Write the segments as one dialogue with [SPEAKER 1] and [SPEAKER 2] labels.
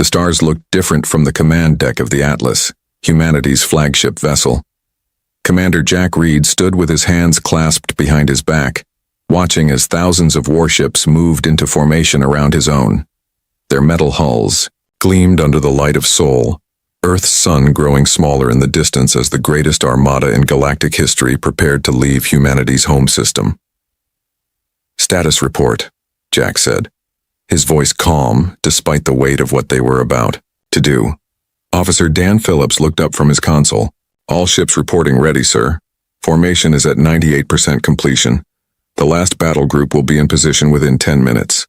[SPEAKER 1] The stars looked different from the command deck of the Atlas, humanity's flagship vessel. Commander Jack Reed stood with his hands clasped behind his back, watching as thousands of warships moved into formation around his own. Their metal hulls gleamed under the light of Sol, Earth's sun growing smaller in the distance as the greatest armada in galactic history prepared to leave humanity's home system. "Status report," Jack said, his voice calm despite the weight of what they were about to do. Officer Dan Phillips looked up from his console. "All ships reporting ready, sir. Formation is at 98% completion. The last battle group will be in position within 10 minutes.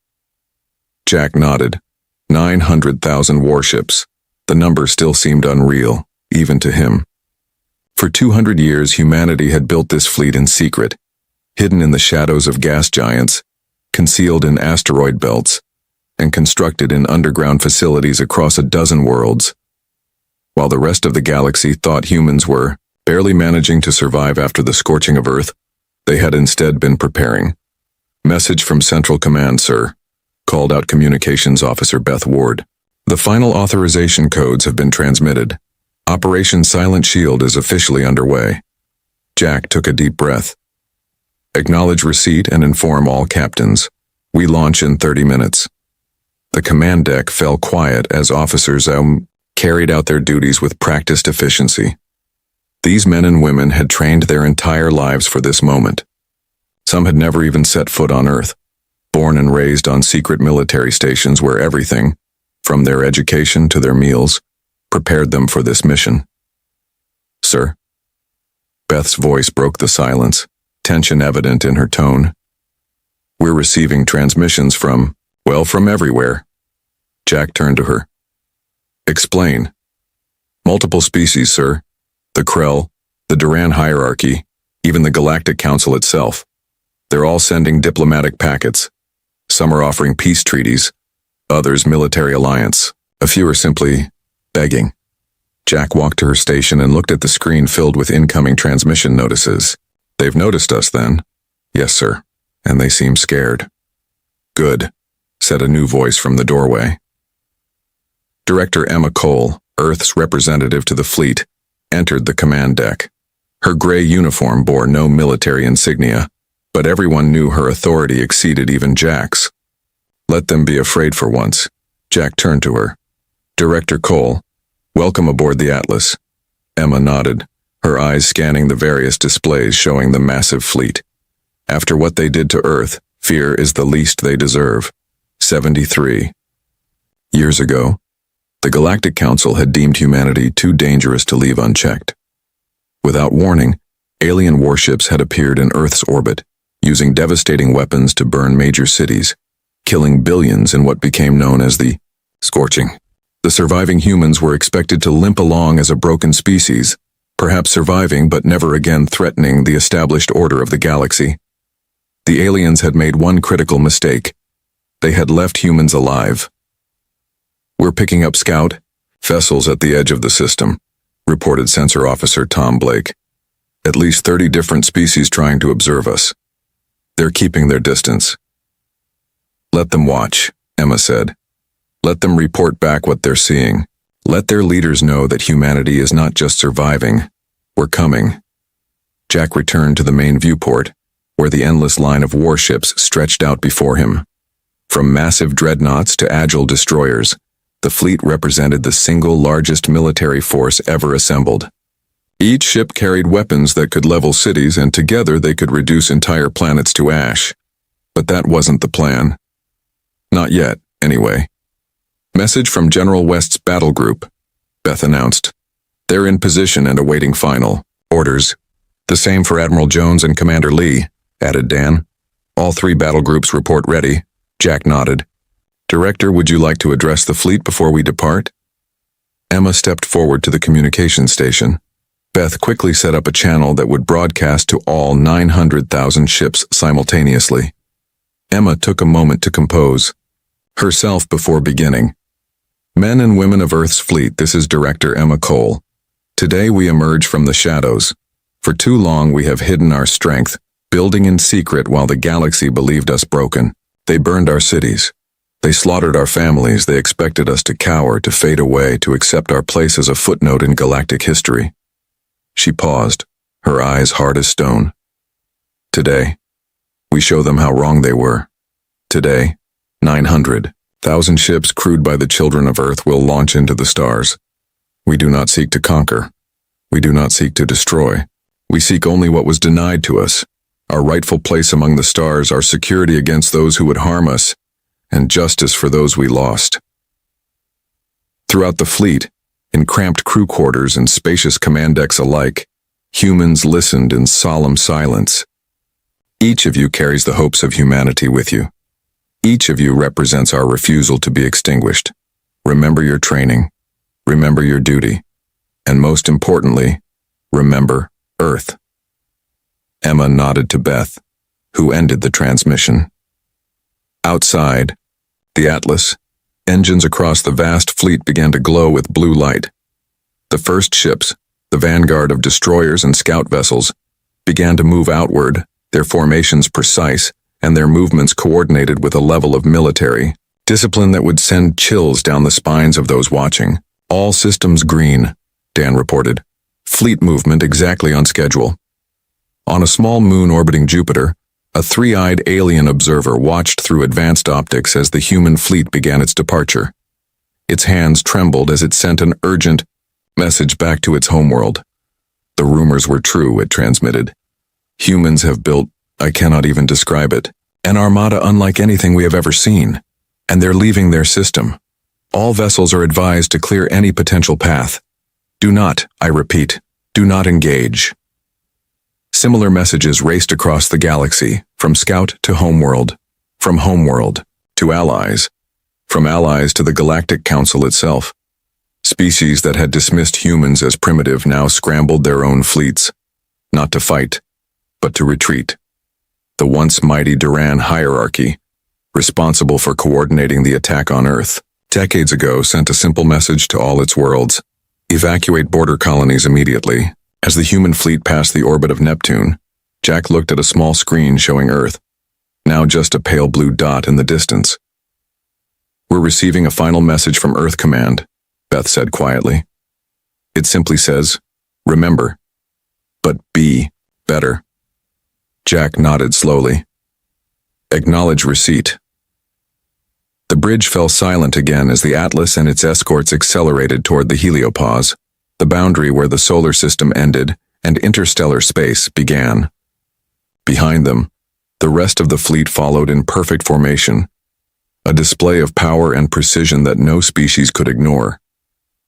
[SPEAKER 1] Jack nodded. 900,000 warships. The number still seemed unreal, even to him. For 200 years, humanity had built this fleet in secret, hidden in the shadows of gas giants, concealed in asteroid belts, and constructed in underground facilities across a dozen worlds. While the rest of the galaxy thought humans were barely managing to survive after the scorching of Earth, they had instead been preparing. "Message from Central Command, sir," called out Communications Officer Beth Ward. "The final authorization codes have been transmitted. Operation Silent Shield is officially underway." Jack took a deep breath. "Acknowledge receipt and inform all captains. We launch in 30 minutes. The command deck fell quiet as officers carried out their duties with practiced efficiency. These men and women had trained their entire lives for this moment. Some had never even set foot on Earth, born and raised on secret military stations where everything, from their education to their meals, prepared them for this mission. "Sir?" Beth's voice broke the silence, tension evident in her tone. "We're receiving transmissions from everywhere." Jack turned to her. "Explain." "Multiple species, sir. The Krell, the Duran hierarchy, even the Galactic Council itself. They're all sending diplomatic packets. Some are offering peace treaties, others military alliance. A few are simply begging." Jack walked to her station and looked at the screen filled with incoming transmission notices. "They've noticed us then?" "Yes, sir. And they seem scared." "Good," said a new voice from the doorway. Director Emma Cole, Earth's representative to the fleet, entered the command deck. Her gray uniform bore no military insignia, but everyone knew her authority exceeded even Jack's. "Let them be afraid for once." Jack turned to her. "Director Cole, welcome aboard the Atlas." Emma nodded, her eyes scanning the various displays showing the massive fleet. "After what they did to Earth, fear is the least they deserve." 73 years ago, the Galactic Council had deemed humanity too dangerous to leave unchecked. Without warning, alien warships had appeared in Earth's orbit, using devastating weapons to burn major cities, killing billions in what became known as the scorching. The surviving humans were expected to limp along as a broken species, perhaps surviving but never again threatening the established order of the galaxy. The aliens had made one critical mistake. They had left humans alive. "We're picking up scout vessels at the edge of the system," reported Sensor Officer Tom Blake. "At least 30 different species trying to observe us. They're keeping their distance." "Let them watch," Emma said. "Let them report back what they're seeing. Let their leaders know that humanity is not just surviving. We're coming." Jack returned to the main viewport, where the endless line of warships stretched out before him. From massive dreadnoughts to agile destroyers, the fleet represented the single largest military force ever assembled. Each ship carried weapons that could level cities, and together they could reduce entire planets to ash. But that wasn't the plan. Not yet, anyway. "Message from General West's battle group," Beth announced. "They're in position and awaiting final orders." "The same for Admiral Jones and Commander Lee," added Dan. "All 3 battle groups report ready." Jack nodded. "Director, would you like to address the fleet before we depart?" Emma stepped forward to the communication station. Beth quickly set up a channel that would broadcast to all 900,000 ships simultaneously. Emma took a moment to compose herself before beginning. "Men and women of Earth's fleet, this is Director Emma Cole. Today we emerge from the shadows. For too long we have hidden our strength, building in secret while the galaxy believed us broken. They burned our cities, They slaughtered our families. They expected us to cower, to fade away, to accept our place as a footnote in galactic history. She paused, her eyes hard as stone. Today, we show them how wrong they were. Today, 900,000 ships crewed by the children of Earth will launch into the stars. We do not seek to conquer. We do not seek to destroy. We seek only what was denied to us, our rightful place among the stars, our security against those who would harm us, and justice for those we lost. Throughout the fleet, in cramped crew quarters and spacious command decks alike, humans listened in solemn silence. Each of you carries the hopes of humanity with you. Each of you represents our refusal to be extinguished. Remember your training. Remember your duty. And most importantly, remember Earth. Emma nodded to Beth, who ended the transmission. Outside, the Atlas, engines across the vast fleet began to glow with blue light. The first ships, the vanguard of destroyers and scout vessels, began to move outward, their formations precise, and their movements coordinated with a level of military discipline that would send chills down the spines of those watching. All systems green, Dan reported. Fleet movement exactly on schedule. On a small moon orbiting Jupiter, a three-eyed alien observer watched through advanced optics as the human fleet began its departure. Its hands trembled as it sent an urgent message back to its homeworld. The rumors were true, it transmitted. Humans have built, I cannot even describe it, an armada unlike anything we have ever seen, and they're leaving their system. All vessels are advised to clear any potential path. Do not, I repeat, do not engage. Similar messages raced across the galaxy, from Scout to Homeworld, from Homeworld to Allies, from Allies to the Galactic Council itself. Species that had dismissed humans as primitive now scrambled their own fleets, not to fight, but to retreat. The once mighty Duran hierarchy, responsible for coordinating the attack on Earth, decades ago sent a simple message to all its worlds: evacuate border colonies immediately. As the human fleet passed the orbit of Neptune, Jack looked at a small screen showing Earth, now just a pale blue dot in the distance. We're receiving a final message from Earth Command, Beth said quietly. It simply says, remember, but be better. Jack nodded slowly. Acknowledge receipt. The bridge fell silent again as the Atlas and its escorts accelerated toward the heliopause, the boundary where the solar system ended and interstellar space began. Behind them, the rest of the fleet followed in perfect formation, a display of power and precision that no species could ignore.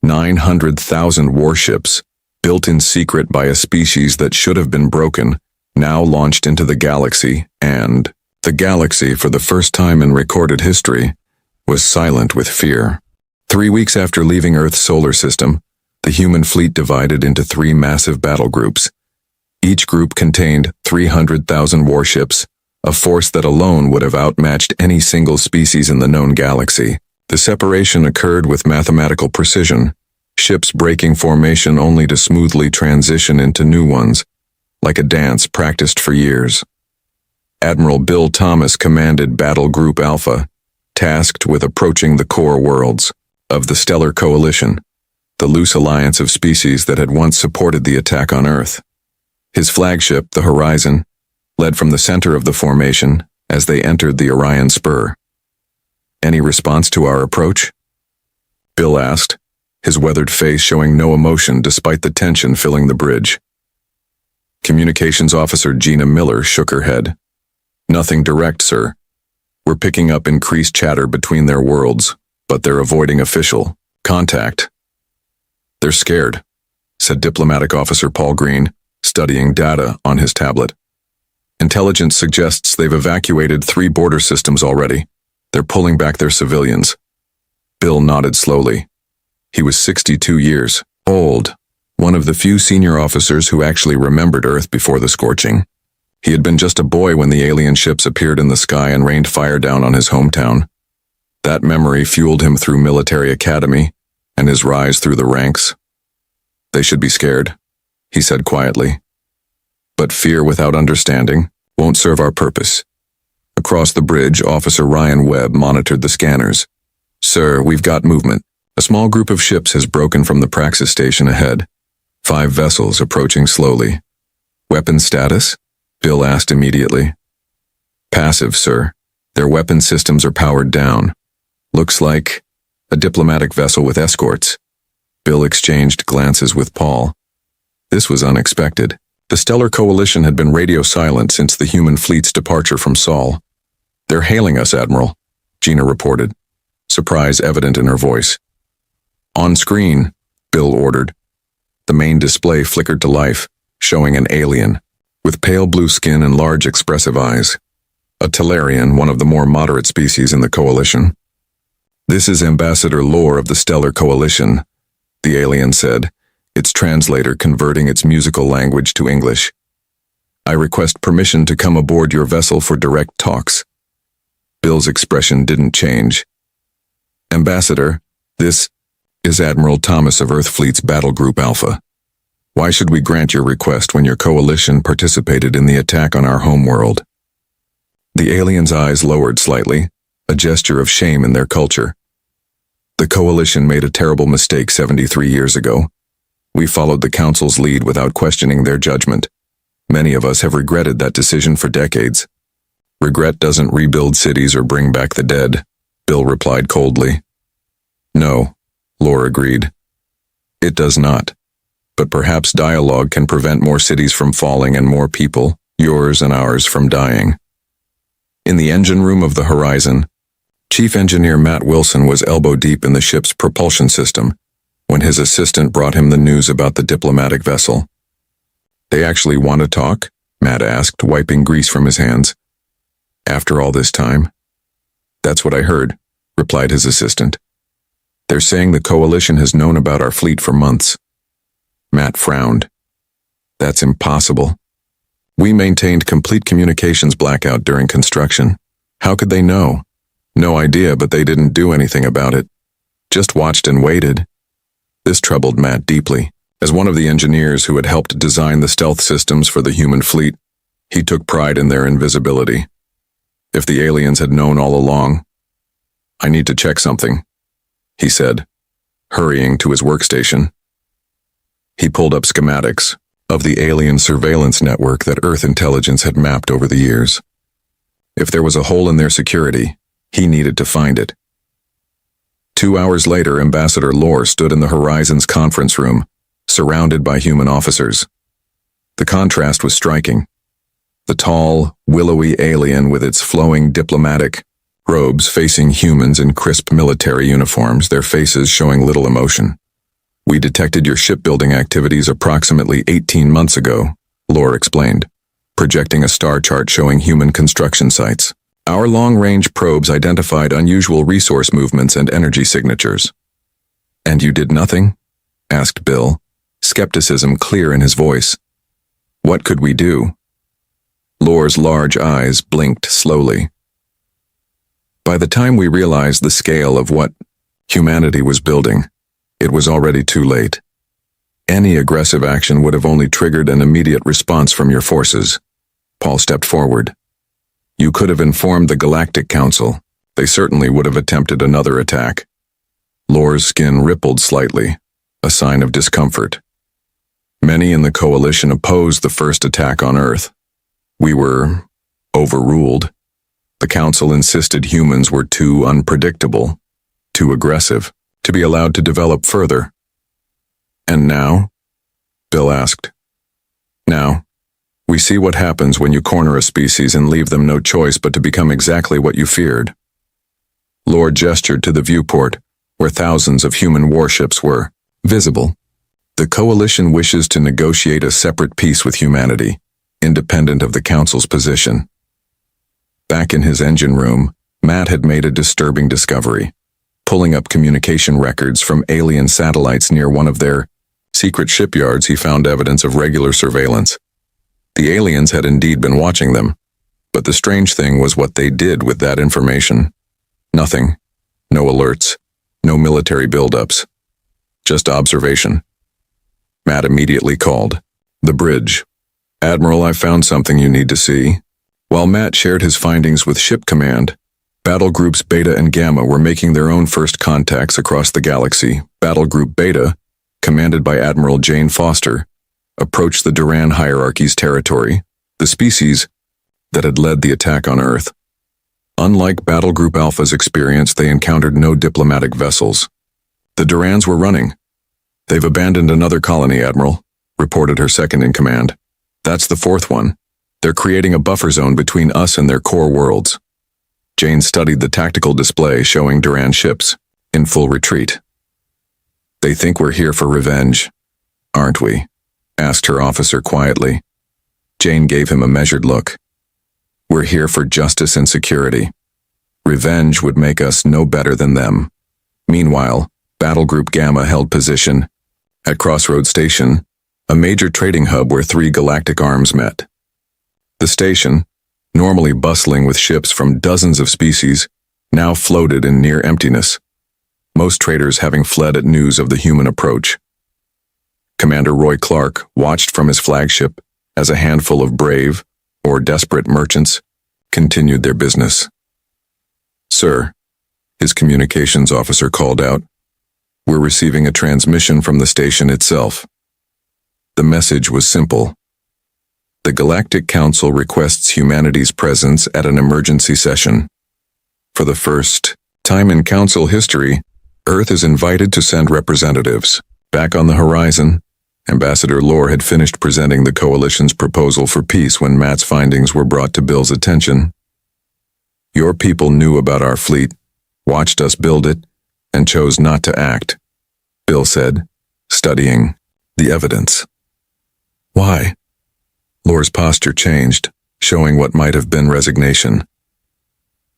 [SPEAKER 1] 900,000 warships, built in secret by a species that should have been broken, now launched into the galaxy, and the galaxy, for the first time in recorded history, was silent with fear. 3 weeks after leaving Earth's solar system, the human fleet divided into 3 massive battle groups. Each group contained 300,000 warships, a force that alone would have outmatched any single species in the known galaxy. The separation occurred with mathematical precision, ships breaking formation only to smoothly transition into new ones, like a dance practiced for years. Admiral Bill Thomas commanded Battle Group Alpha, tasked with approaching the core worlds of the Stellar Coalition, the loose alliance of species that had once supported the attack on Earth. His flagship, the Horizon, led from the center of the formation as they entered the Orion Spur. Any response to our approach? Bill asked, his weathered face showing no emotion despite the tension filling the bridge. Communications Officer Gina Miller shook her head. Nothing direct, sir. We're picking up increased chatter between their worlds, but they're avoiding official contact. They're scared, said Diplomatic Officer Paul Green, studying data on his tablet. Intelligence suggests they've evacuated 3 border systems already. They're pulling back their civilians. Bill nodded slowly. He was 62 years old, one of the few senior officers who actually remembered Earth before the scorching. He had been just a boy when the alien ships appeared in the sky and rained fire down on his hometown. That memory fueled him through military academy and his rise through the ranks. They should be scared, he said quietly. But fear without understanding won't serve our purpose. A Across the bridge, Officer Ryan Webb monitored the scanners. "Sir, we've got movement. A small group of ships has broken from the Praxis station ahead. 5 vessels approaching slowly." "Weapon status?" Bill asked immediately. "Passive, sir. Their weapon systems are powered down. Looks like a diplomatic vessel with escorts." Bill exchanged glances with Paul. This was unexpected. The Stellar Coalition had been radio silent since the human fleet's departure from Sol. "They're hailing us, Admiral," Gina reported, surprise evident in her voice. "On screen," Bill ordered. The main display flickered to life, showing an alien, with pale blue skin and large expressive eyes. A Tellarian, one of the more moderate species in the Coalition. "This is Ambassador Lore of the Stellar Coalition," the alien said, its translator converting its musical language to English. "I request permission to come aboard your vessel for direct talks." Bill's expression didn't change. "Ambassador, this is Admiral Thomas of Earth Fleet's Battle Group Alpha. Why should we grant your request when your coalition participated in the attack on our homeworld?" The alien's eyes lowered slightly, a gesture of shame in their culture. "The coalition made a terrible mistake 73 years ago. We followed the Council's lead without questioning their judgment. Many of us have regretted that decision for decades." "Regret doesn't rebuild cities or bring back the dead," Bill replied coldly. "No," Lore agreed. "It does not. But perhaps dialogue can prevent more cities from falling and more people, yours and ours, from dying." In the engine room of the Horizon, Chief Engineer Matt Wilson was elbow-deep in the ship's propulsion system when his assistant brought him the news about the diplomatic vessel. "They actually want to talk?" Matt asked, wiping grease from his hands. "After all this time?" "That's what I heard," replied his assistant. "They're saying the Coalition has known about our fleet for months." Matt frowned. "That's impossible. We maintained complete communications blackout during construction. How could they know? No idea, but they didn't do anything about it. Just watched and waited." This troubled Matt deeply. As one of the engineers who had helped design the stealth systems for the human fleet, he took pride in their invisibility. If the aliens had known all along. "I need to check something," he said, hurrying to his workstation. He pulled up schematics of the alien surveillance network that Earth intelligence had mapped over the years. If there was a hole in their security, he needed to find it. 2 hours later, Ambassador Lore stood in the Horizon's conference room, surrounded by human officers. The contrast was striking. The tall, willowy alien with its flowing diplomatic robes facing humans in crisp military uniforms, their faces showing little emotion. "We detected your shipbuilding activities approximately 18 months ago," Lore explained, projecting a star chart showing human construction sites. "Our long-range probes identified unusual resource movements and energy signatures." "And you did nothing?" asked Bill, skepticism clear in his voice. "What could we do?" Lore's large eyes blinked slowly. "By the time we realized the scale of what humanity was building, it was already too late. Any aggressive action would have only triggered an immediate response from your forces." Paul stepped forward. "You could have informed the Galactic Council. They certainly would have attempted another attack." Lore's skin rippled slightly, a sign of discomfort. "Many in the Coalition opposed the first attack on Earth. We were overruled. The Council insisted humans were too unpredictable, too aggressive, to be allowed to develop further." "And now?" Bill asked. "Now, we see what happens when you corner a species and leave them no choice but to become exactly what you feared." Lore gestured to the viewport, where thousands of human warships were visible. "The Coalition wishes to negotiate a separate peace with humanity, independent of the Council's position." Back in his engine room, Matt had made a disturbing discovery. Pulling up communication records from alien satellites near one of their secret shipyards, he found evidence of regular surveillance. The aliens had indeed been watching them, but the strange thing was what they did with that information. Nothing. No alerts. No military buildups. Just observation. Matt immediately called. "The bridge. Admiral, I found something you need to see." While Matt shared his findings with Ship Command, Battle Groups Beta and Gamma were making their own first contacts across the galaxy. Battle Group Beta, commanded by Admiral Jane Foster, approached the Duran hierarchy's territory, the species that had led the attack on Earth. Unlike Battle Group Alpha's experience, they encountered no diplomatic vessels. The Durans were running. "They've abandoned another colony, Admiral," reported her second-in-command. "That's the fourth one. They're creating a buffer zone between us and their core worlds." Jane studied the tactical display showing Duran ships in full retreat. "They think we're here for revenge, aren't we?" asked her officer quietly. Jane gave him a measured look. "We're here for justice and security. Revenge would make us no better than them." Meanwhile, Battle Group Gamma held position at Crossroads Station, a major trading hub where three galactic arms met. The station, normally bustling with ships from dozens of species, now floated in near emptiness, most traders having fled at news of the human approach. Commander Roy Clark watched from his flagship as a handful of brave or desperate merchants continued their business. "Sir," his communications officer called out, "we're receiving a transmission from the station itself." The message was simple. "The Galactic Council requests humanity's presence at an emergency session. For the first time in Council history, Earth is invited to send representatives." Back on the horizon, Ambassador Lore had finished presenting the Coalition's proposal for peace when Matt's findings were brought to Bill's attention. "Your people knew about our fleet, watched us build it, and chose not to act," Bill said, studying the evidence. "Why?" Lore's posture changed, showing what might have been resignation.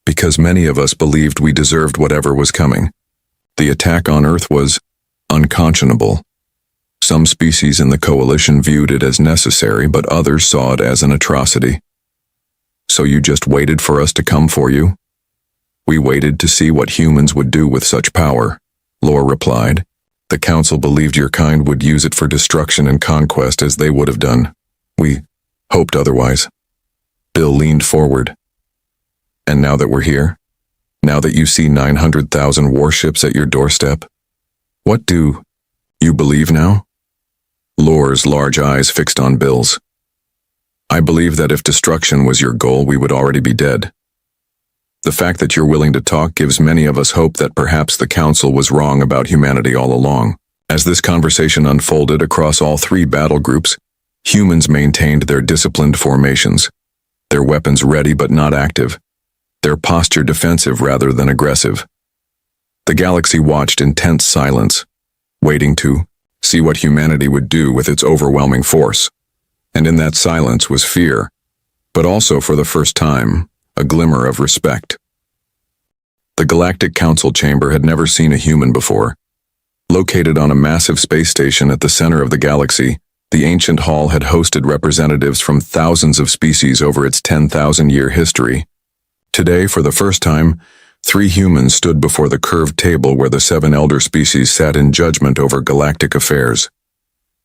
[SPEAKER 1] "Because many of us believed we deserved whatever was coming. The attack on Earth was unconscionable. Some species in the Coalition viewed it as necessary, but others saw it as an atrocity. So you just waited for us to come for you?" "We waited to see what humans would do with such power," Lore replied. "The Council believed your kind would use it for destruction and conquest as they would have done. We hoped otherwise." Bill leaned forward. "And now that we're here, now that you see 900,000 warships at your doorstep, what do you believe now?" Lore's large eyes fixed on Bill's. "I believe that if destruction was your goal, we would already be dead. The fact that you're willing to talk gives many of us hope that perhaps the Council was wrong about humanity all along." As this conversation unfolded across all three battle groups, humans maintained their disciplined formations, their weapons ready but not active, their posture defensive rather than aggressive. The galaxy watched in tense silence, waiting to see what humanity would do with its overwhelming force. And in that silence was fear, but also for the first time, a glimmer of respect. The Galactic Council chamber had never seen a human before. Located on a massive space station at the center of the galaxy, the ancient hall had hosted representatives from thousands of species over its 10,000-year history. Today, for the first time, 3 humans stood before the curved table where the 7 elder species sat in judgment over galactic affairs.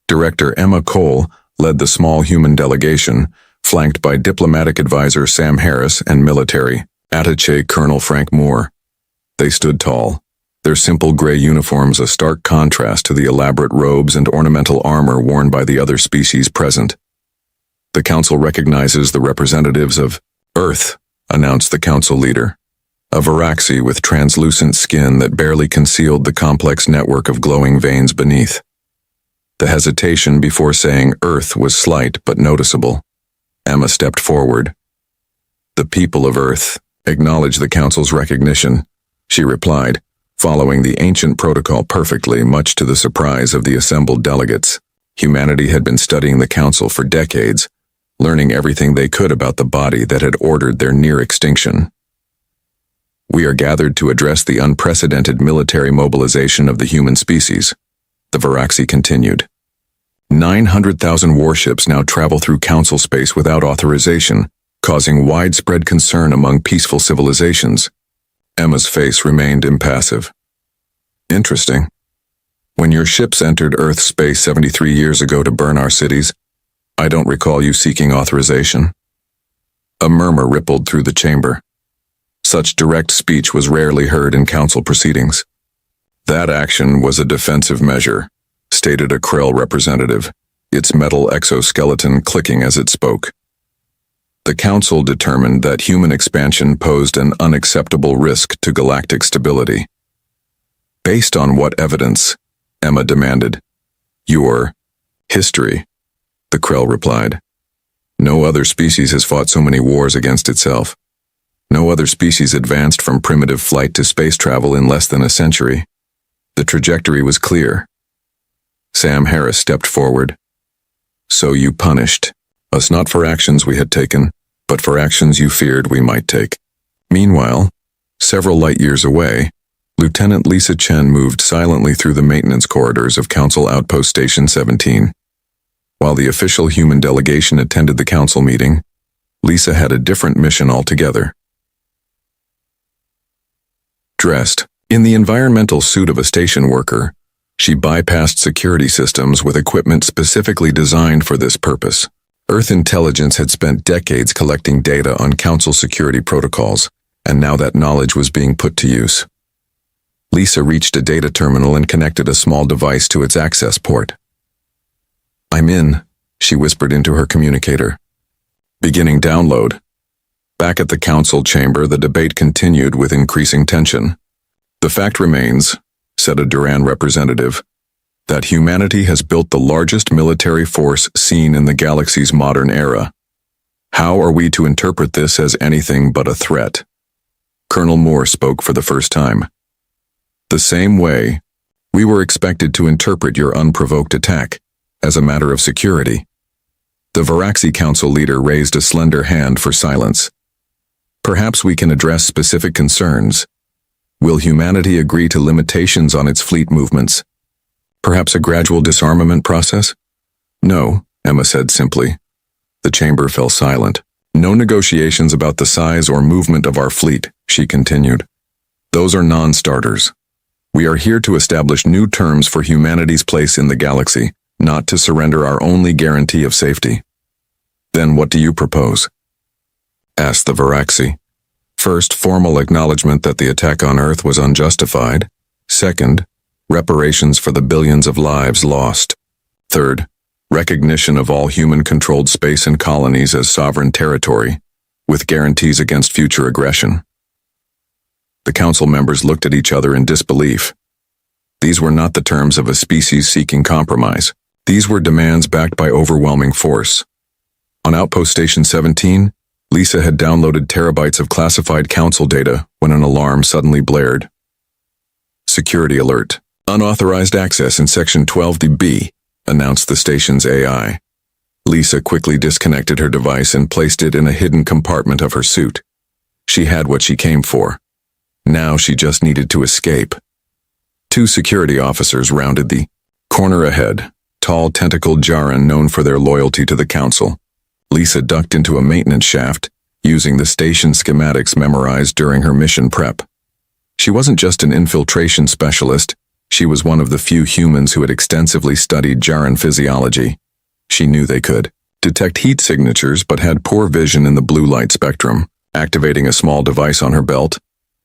[SPEAKER 1] Director Emma Cole led the small human delegation, flanked by diplomatic advisor Sam Harris and military attaché Colonel Frank Moore. They stood tall, their simple gray uniforms a stark contrast to the elaborate robes and ornamental armor worn by the other species present. "The Council recognizes the representatives of Earth," announced the Council leader, a Varaxi with translucent skin that barely concealed the complex network of glowing veins beneath. The hesitation before saying Earth was slight but noticeable. Emma stepped forward. "The people of Earth acknowledge the Council's recognition," she replied, following the ancient protocol perfectly, much to the surprise of the assembled delegates. Humanity had been studying the Council for decades, learning everything they could about the body that had ordered their near extinction. "We are gathered to address the unprecedented military mobilization of the human species," the Varaxi continued. 900,000 warships now travel through Council space without authorization, causing widespread concern among peaceful civilizations. Emma's face remained impassive. "Interesting. When your ships entered Earth space 73 years ago to burn our cities, I don't recall you seeking authorization." A murmur rippled through the chamber. Such direct speech was rarely heard in council proceedings. That action was a defensive measure, stated a Krell representative, its metal exoskeleton clicking as it spoke. The council determined that human expansion posed an unacceptable risk to galactic stability. Based on what evidence? Emma demanded. Your history, the Krell replied. No other species has fought so many wars against itself. No other species advanced from primitive flight to space travel in less than a century. The trajectory was clear. Sam Harris stepped forward. So you punished us not for actions we had taken, but for actions you feared we might take. Meanwhile, several light years away, Lieutenant Lisa Chen moved silently through the maintenance corridors of Council Outpost Station 17. While the official human delegation attended the council meeting, Lisa had a different mission altogether. Dressed in the environmental suit of a station worker, she bypassed security systems with equipment specifically designed for this purpose. Earth intelligence had spent decades collecting data on council security protocols, and now that knowledge was being put to use. Lisa reached a data terminal and connected a small device to its access port. I'm in, she whispered into her communicator. Beginning download. Back at the council chamber, the debate continued with increasing tension. The fact remains, said a Duran representative, that humanity has built the largest military force seen in the galaxy's modern era. How are we to interpret this as anything but a threat? Colonel Moore spoke for the first time. The same way, we were expected to interpret your unprovoked attack as a matter of security. The Varaxi Council leader raised a slender hand for silence. Perhaps we can address specific concerns. Will humanity agree to limitations on its fleet movements? Perhaps a gradual disarmament process? No, Emma said simply. The chamber fell silent. No negotiations about the size or movement of our fleet, she continued. Those are non-starters. We are here to establish new terms for humanity's place in the galaxy, not to surrender our only guarantee of safety. Then what do you propose? Asked the Varaxi. First, formal acknowledgement that the attack on Earth was unjustified. Second, reparations for the billions of lives lost. Third, recognition of all human-controlled space and colonies as sovereign territory, with guarantees against future aggression. The council members looked at each other in disbelief. These were not the terms of a species seeking compromise. These were demands backed by overwhelming force. On Outpost Station 17, Lisa had downloaded terabytes of classified council data when an alarm suddenly blared. Security alert. Unauthorized access in Section 12D-B, announced the station's AI. Lisa quickly disconnected her device and placed it in a hidden compartment of her suit. She had what she came for. Now she just needed to escape. Two security officers rounded the corner ahead, tall tentacled Jaran known for their loyalty to the council. Lisa ducked into a maintenance shaft, using the station schematics memorized during her mission prep. She wasn't just an infiltration specialist, she was one of the few humans who had extensively studied Jaran physiology. She knew they could detect heat signatures but had poor vision in the blue light spectrum. Activating a small device on her belt,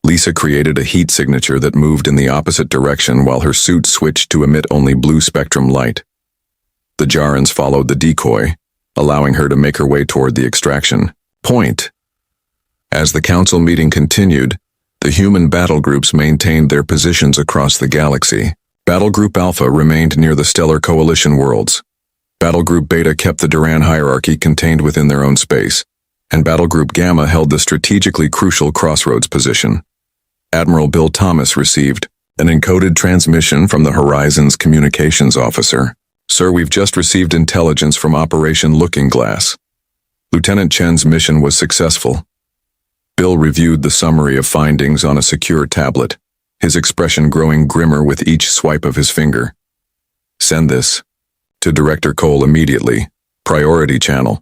[SPEAKER 1] Lisa created a heat signature that moved in the opposite direction while her suit switched to emit only blue spectrum light. The Jarans followed the decoy, allowing her to make her way toward the extraction point. As the council meeting continued, the human battle groups maintained their positions across the galaxy. Battle Group Alpha remained near the Stellar Coalition worlds. Battle Group Beta kept the Duran hierarchy contained within their own space, and Battle Group Gamma held the strategically crucial crossroads position. Admiral Bill Thomas received an encoded transmission from the Horizon's communications officer. Sir, we've just received intelligence from Operation Looking Glass. Lieutenant Chen's mission was successful. Bill reviewed the summary of findings on a secure tablet, his expression growing grimmer with each swipe of his finger. Send this to Director Cole immediately. Priority channel.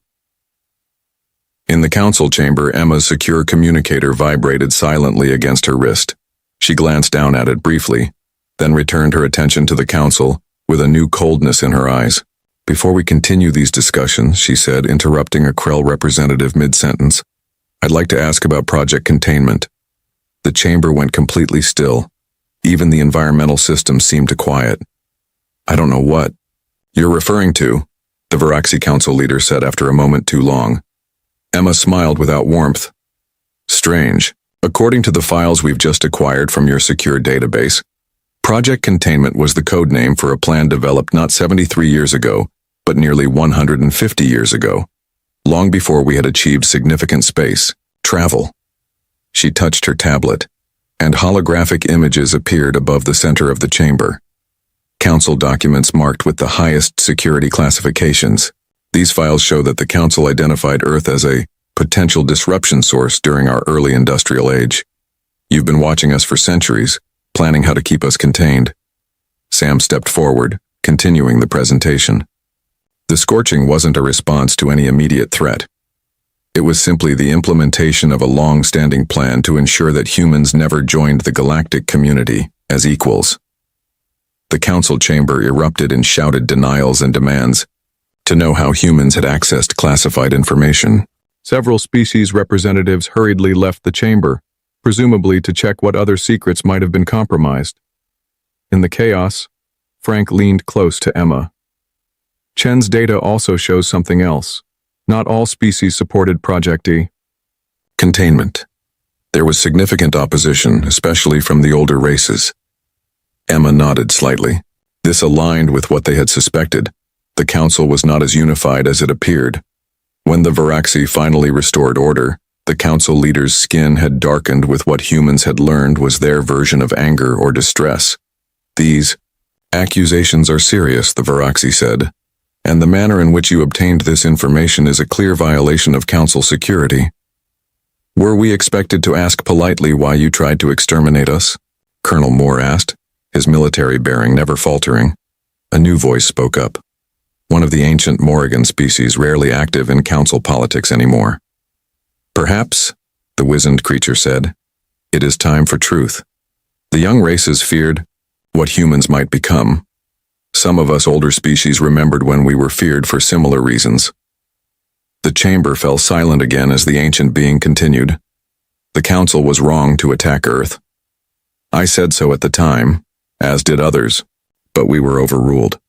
[SPEAKER 1] In the council chamber, Emma's secure communicator vibrated silently against her wrist. She glanced down at it briefly, then returned her attention to the council with a new coldness in her eyes. Before we continue these discussions, she said, interrupting a Krell representative mid-sentence, I'd like to ask about Project Containment. The chamber went completely still. Even the environmental system seemed to quiet. I don't know what you're referring to, the Varaxi Council leader said after a moment too long. Emma smiled without warmth. Strange. According to the files we've just acquired from your secure database, Project Containment was the code name for a plan developed not 73 years ago, but nearly 150 years ago, long before we had achieved significant space travel. She touched her tablet, and holographic images appeared above the center of the chamber. Council documents marked with the highest security classifications. These files show that the Council identified Earth as a potential disruption source during our early industrial age. You've been watching us for centuries, planning how to keep us contained. Sam stepped forward, continuing the presentation. The scorching wasn't a response to any immediate threat. It was simply the implementation of a long-standing plan to ensure that humans never joined the galactic community as equals. The council chamber erupted in shouted denials and demands to know how humans had accessed classified information. Several species representatives hurriedly left the chamber, presumably to check what other secrets might have been compromised. In the chaos, Frank leaned close to Emma. Chen's data also shows something else. Not all species supported Project E. Containment. There was significant opposition, especially from the older races. Emma nodded slightly. This aligned with what they had suspected. The council was not as unified as it appeared. When the Varaxi finally restored order, the council leaders' skin had darkened with what humans had learned was their version of anger or distress. These accusations are serious, the Varaxi said, and the manner in which you obtained this information is a clear violation of council security. Were we expected to ask politely why you tried to exterminate us? Colonel Moore asked, his military bearing never faltering. A new voice spoke up. One of the ancient Morrigan species rarely active in council politics anymore. Perhaps, the wizened creature said, it is time for truth. The young races feared what humans might become. Some of us older species remembered when we were feared for similar reasons. The chamber fell silent again as the ancient being continued. The council was wrong to attack Earth. I said so at the time, as did others, but we were overruled.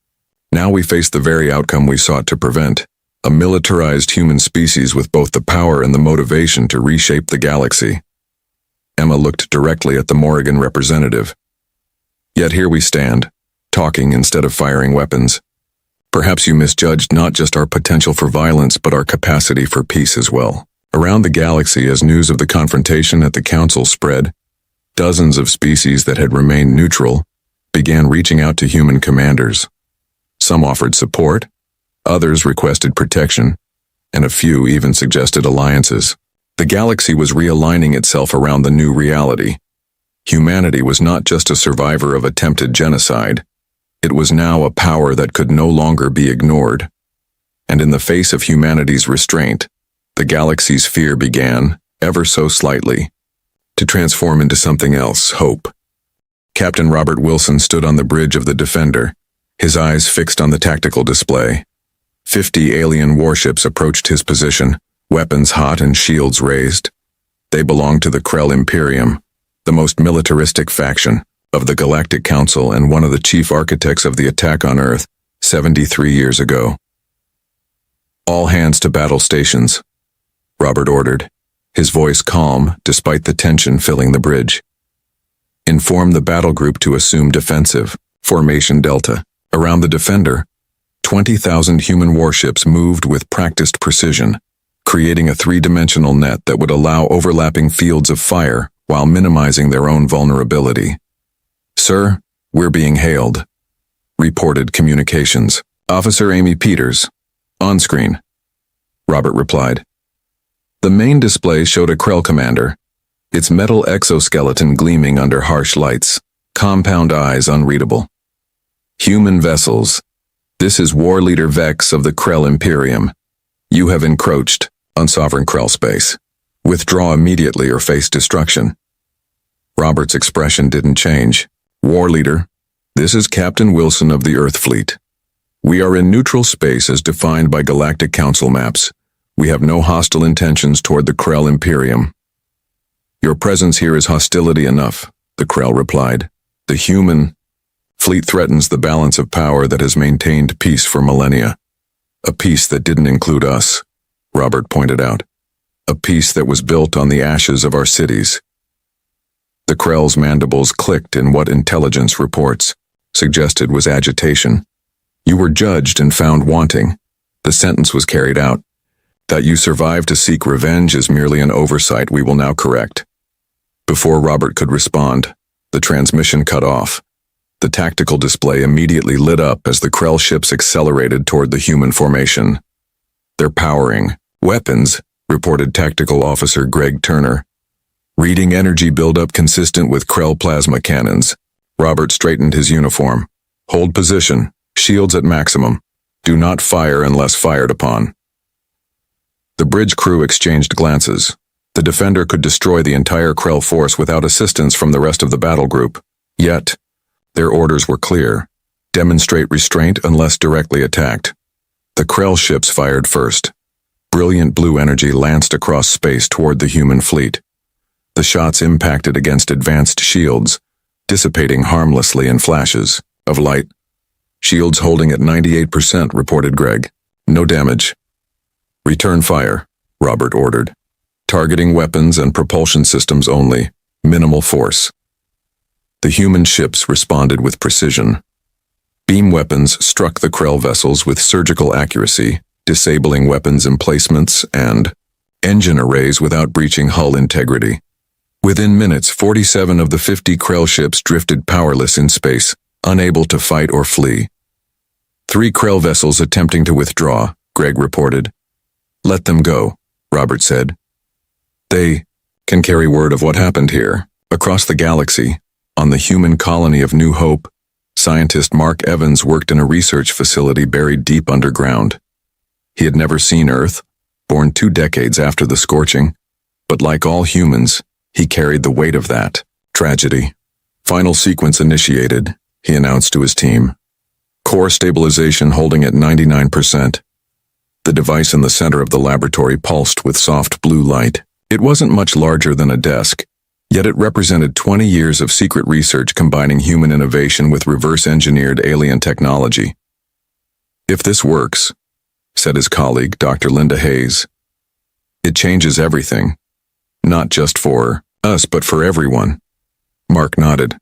[SPEAKER 1] Now we face the very outcome we sought to prevent, a militarized human species with both the power and the motivation to reshape the galaxy. Emma looked directly at the Morrigan representative. Yet here we stand, talking instead of firing weapons. Perhaps you misjudged not just our potential for violence but our capacity for peace as well. Around the galaxy, as news of the confrontation at the council spread, dozens of species that had remained neutral began reaching out to human commanders. Some offered support, others requested protection, and a few even suggested alliances. The galaxy was realigning itself around the new reality. Humanity was not just a survivor of attempted genocide. It was now a power that could no longer be ignored. And in the face of humanity's restraint, the galaxy's fear began, ever so slightly, to transform into something else, hope. Captain Robert Wilson stood on the bridge of the Defender, his eyes fixed on the tactical display. 50 alien warships approached his position, weapons hot and shields raised. They belonged to the Krell Imperium, the most militaristic faction of the Galactic Council and one of the chief architects of the attack on Earth 73 years ago. All hands to battle stations, Robert ordered, his voice calm despite the tension filling the bridge. Inform the battle group to assume defensive, Formation Delta. Around the Defender, 20,000 human warships moved with practiced precision, creating a three-dimensional net that would allow overlapping fields of fire while minimizing their own vulnerability. Sir, we're being hailed. Reported communications. Officer Amy Peters. On screen. Robert replied. The main display showed a Krell commander, its metal exoskeleton gleaming under harsh lights, compound eyes unreadable. Human vessels. This is War Leader Vex of the Krell Imperium. You have encroached on sovereign Krell space. Withdraw immediately or face destruction. Robert's expression didn't change. War Leader, this is Captain Wilson of the Earth Fleet. We are in neutral space as defined by Galactic Council maps. We have no hostile intentions toward the Krell Imperium. Your presence here is hostility enough, the Krell replied. The human fleet threatens the balance of power that has maintained peace for millennia. A peace that didn't include us, Robert pointed out. A peace that was built on the ashes of our cities. The Krell's mandibles clicked in what intelligence reports suggested was agitation. You were judged and found wanting. The sentence was carried out. That you survived to seek revenge is merely an oversight we will now correct. Before Robert could respond, the transmission cut off. The tactical display immediately lit up as the Krell ships accelerated toward the human formation. They're powering weapons, reported Tactical Officer Greg Turner. Reading energy buildup consistent with Krell plasma cannons. Robert straightened his uniform. Hold position, shields at maximum. Do not fire unless fired upon. The bridge crew exchanged glances. The defender could destroy the entire Krell force without assistance from the rest of the battle group. Yet, their orders were clear. Demonstrate restraint unless directly attacked. The Krell ships fired first. Brilliant blue energy lanced across space toward the human fleet. The shots impacted against advanced shields, dissipating harmlessly in flashes of light. Shields holding at 98%, reported Greg. No damage. Return fire, Robert ordered. Targeting weapons and propulsion systems only. Minimal force. The human ships responded with precision. Beam weapons struck the Krell vessels with surgical accuracy, disabling weapons emplacements and engine arrays without breaching hull integrity. Within minutes, 47 of the 50 Krell ships drifted powerless in space, unable to fight or flee. 3 Krell vessels attempting to withdraw, Greg reported. Let them go, Robert said. They can carry word of what happened here. Across the galaxy, on the human colony of New Hope, scientist Mark Evans worked in a research facility buried deep underground. He had never seen Earth, born 2 decades after the scorching, but like all humans, he carried the weight of that tragedy. Final sequence initiated, he announced to his team. Core stabilization holding at 99%. The device in the center of the laboratory pulsed with soft blue light. It wasn't much larger than a desk, yet it represented 20 years of secret research combining human innovation with reverse-engineered alien technology. If this works, said his colleague, Dr. Linda Hayes, it changes everything. Not just for us, but for everyone. Mark nodded.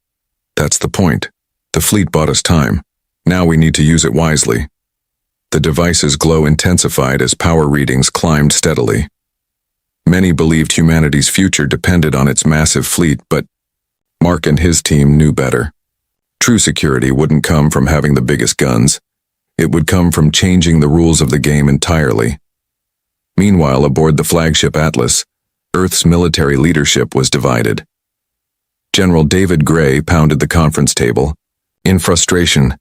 [SPEAKER 1] That's the point. The fleet bought us time. Now we need to use it wisely. The device's glow intensified as power readings climbed steadily. Many believed humanity's future depended on its massive fleet, but Mark and his team knew better. True security wouldn't come from having the biggest guns. It would come from changing the rules of the game entirely. Meanwhile, aboard the flagship Atlas, Earth's military leadership was divided. General David Gray pounded the conference table. In frustration,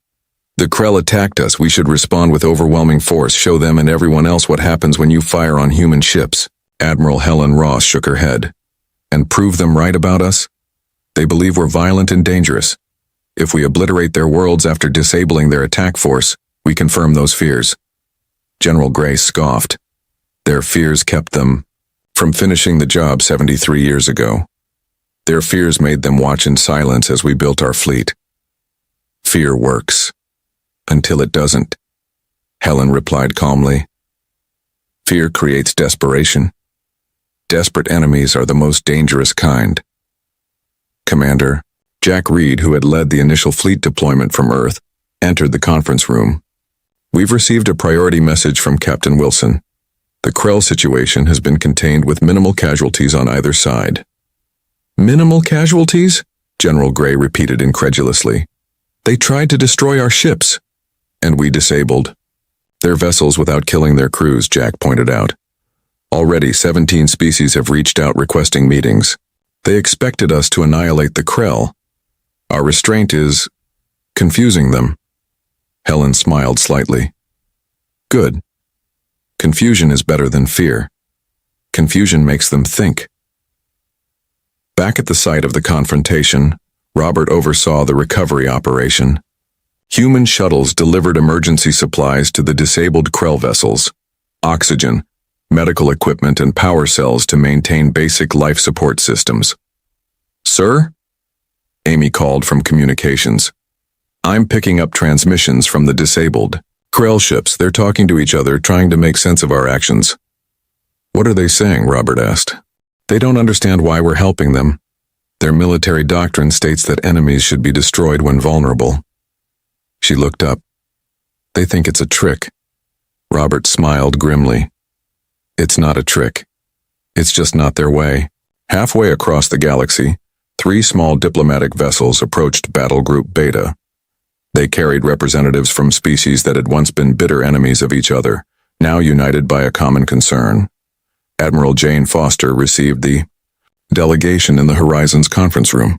[SPEAKER 1] the Krell attacked us. We should respond with overwhelming force, show them and everyone else what happens when you fire on human ships. Admiral Helen Ross shook her head. And prove them right about us? They believe we're violent and dangerous. If we obliterate their worlds after disabling their attack force, we confirm those fears. General Gray scoffed. Their fears kept them from finishing the job 73 years ago. Their fears made them watch in silence as we built our fleet. Fear works. Until it doesn't, Helen replied calmly. Fear creates desperation. Desperate enemies are the most dangerous kind. Commander, Jack Reed, who had led the initial fleet deployment from Earth, entered the conference room. We've received a priority message from Captain Wilson. The Krell situation has been contained with minimal casualties on either side. Minimal casualties? General Gray repeated incredulously. They tried to destroy our ships, and we disabled their vessels without killing their crews, Jack pointed out. Already 17 species have reached out requesting meetings. They expected us to annihilate the Krell. Our restraint is confusing them. Helen smiled slightly. Good. Confusion is better than fear. Confusion makes them think. Back at the site of the confrontation, Robert oversaw the recovery operation. Human shuttles delivered emergency supplies to the disabled Krell vessels. Oxygen, medical equipment and power cells to maintain basic life support systems. "Sir?" Amy called from communications. "I'm picking up transmissions from the disabled Krell ships. They're talking to each other, trying to make sense of our actions." "What are they saying?" Robert asked. "They don't understand why we're helping them. Their military doctrine states that enemies should be destroyed when vulnerable." She looked up. "They think it's a trick." Robert smiled grimly. "It's not a trick. It's just not their way." Halfway across the galaxy, 3 small diplomatic vessels approached Battle Group Beta. They carried representatives from species that had once been bitter enemies of each other, now united by a common concern. Admiral Jane Foster received the delegation in the Horizons conference room.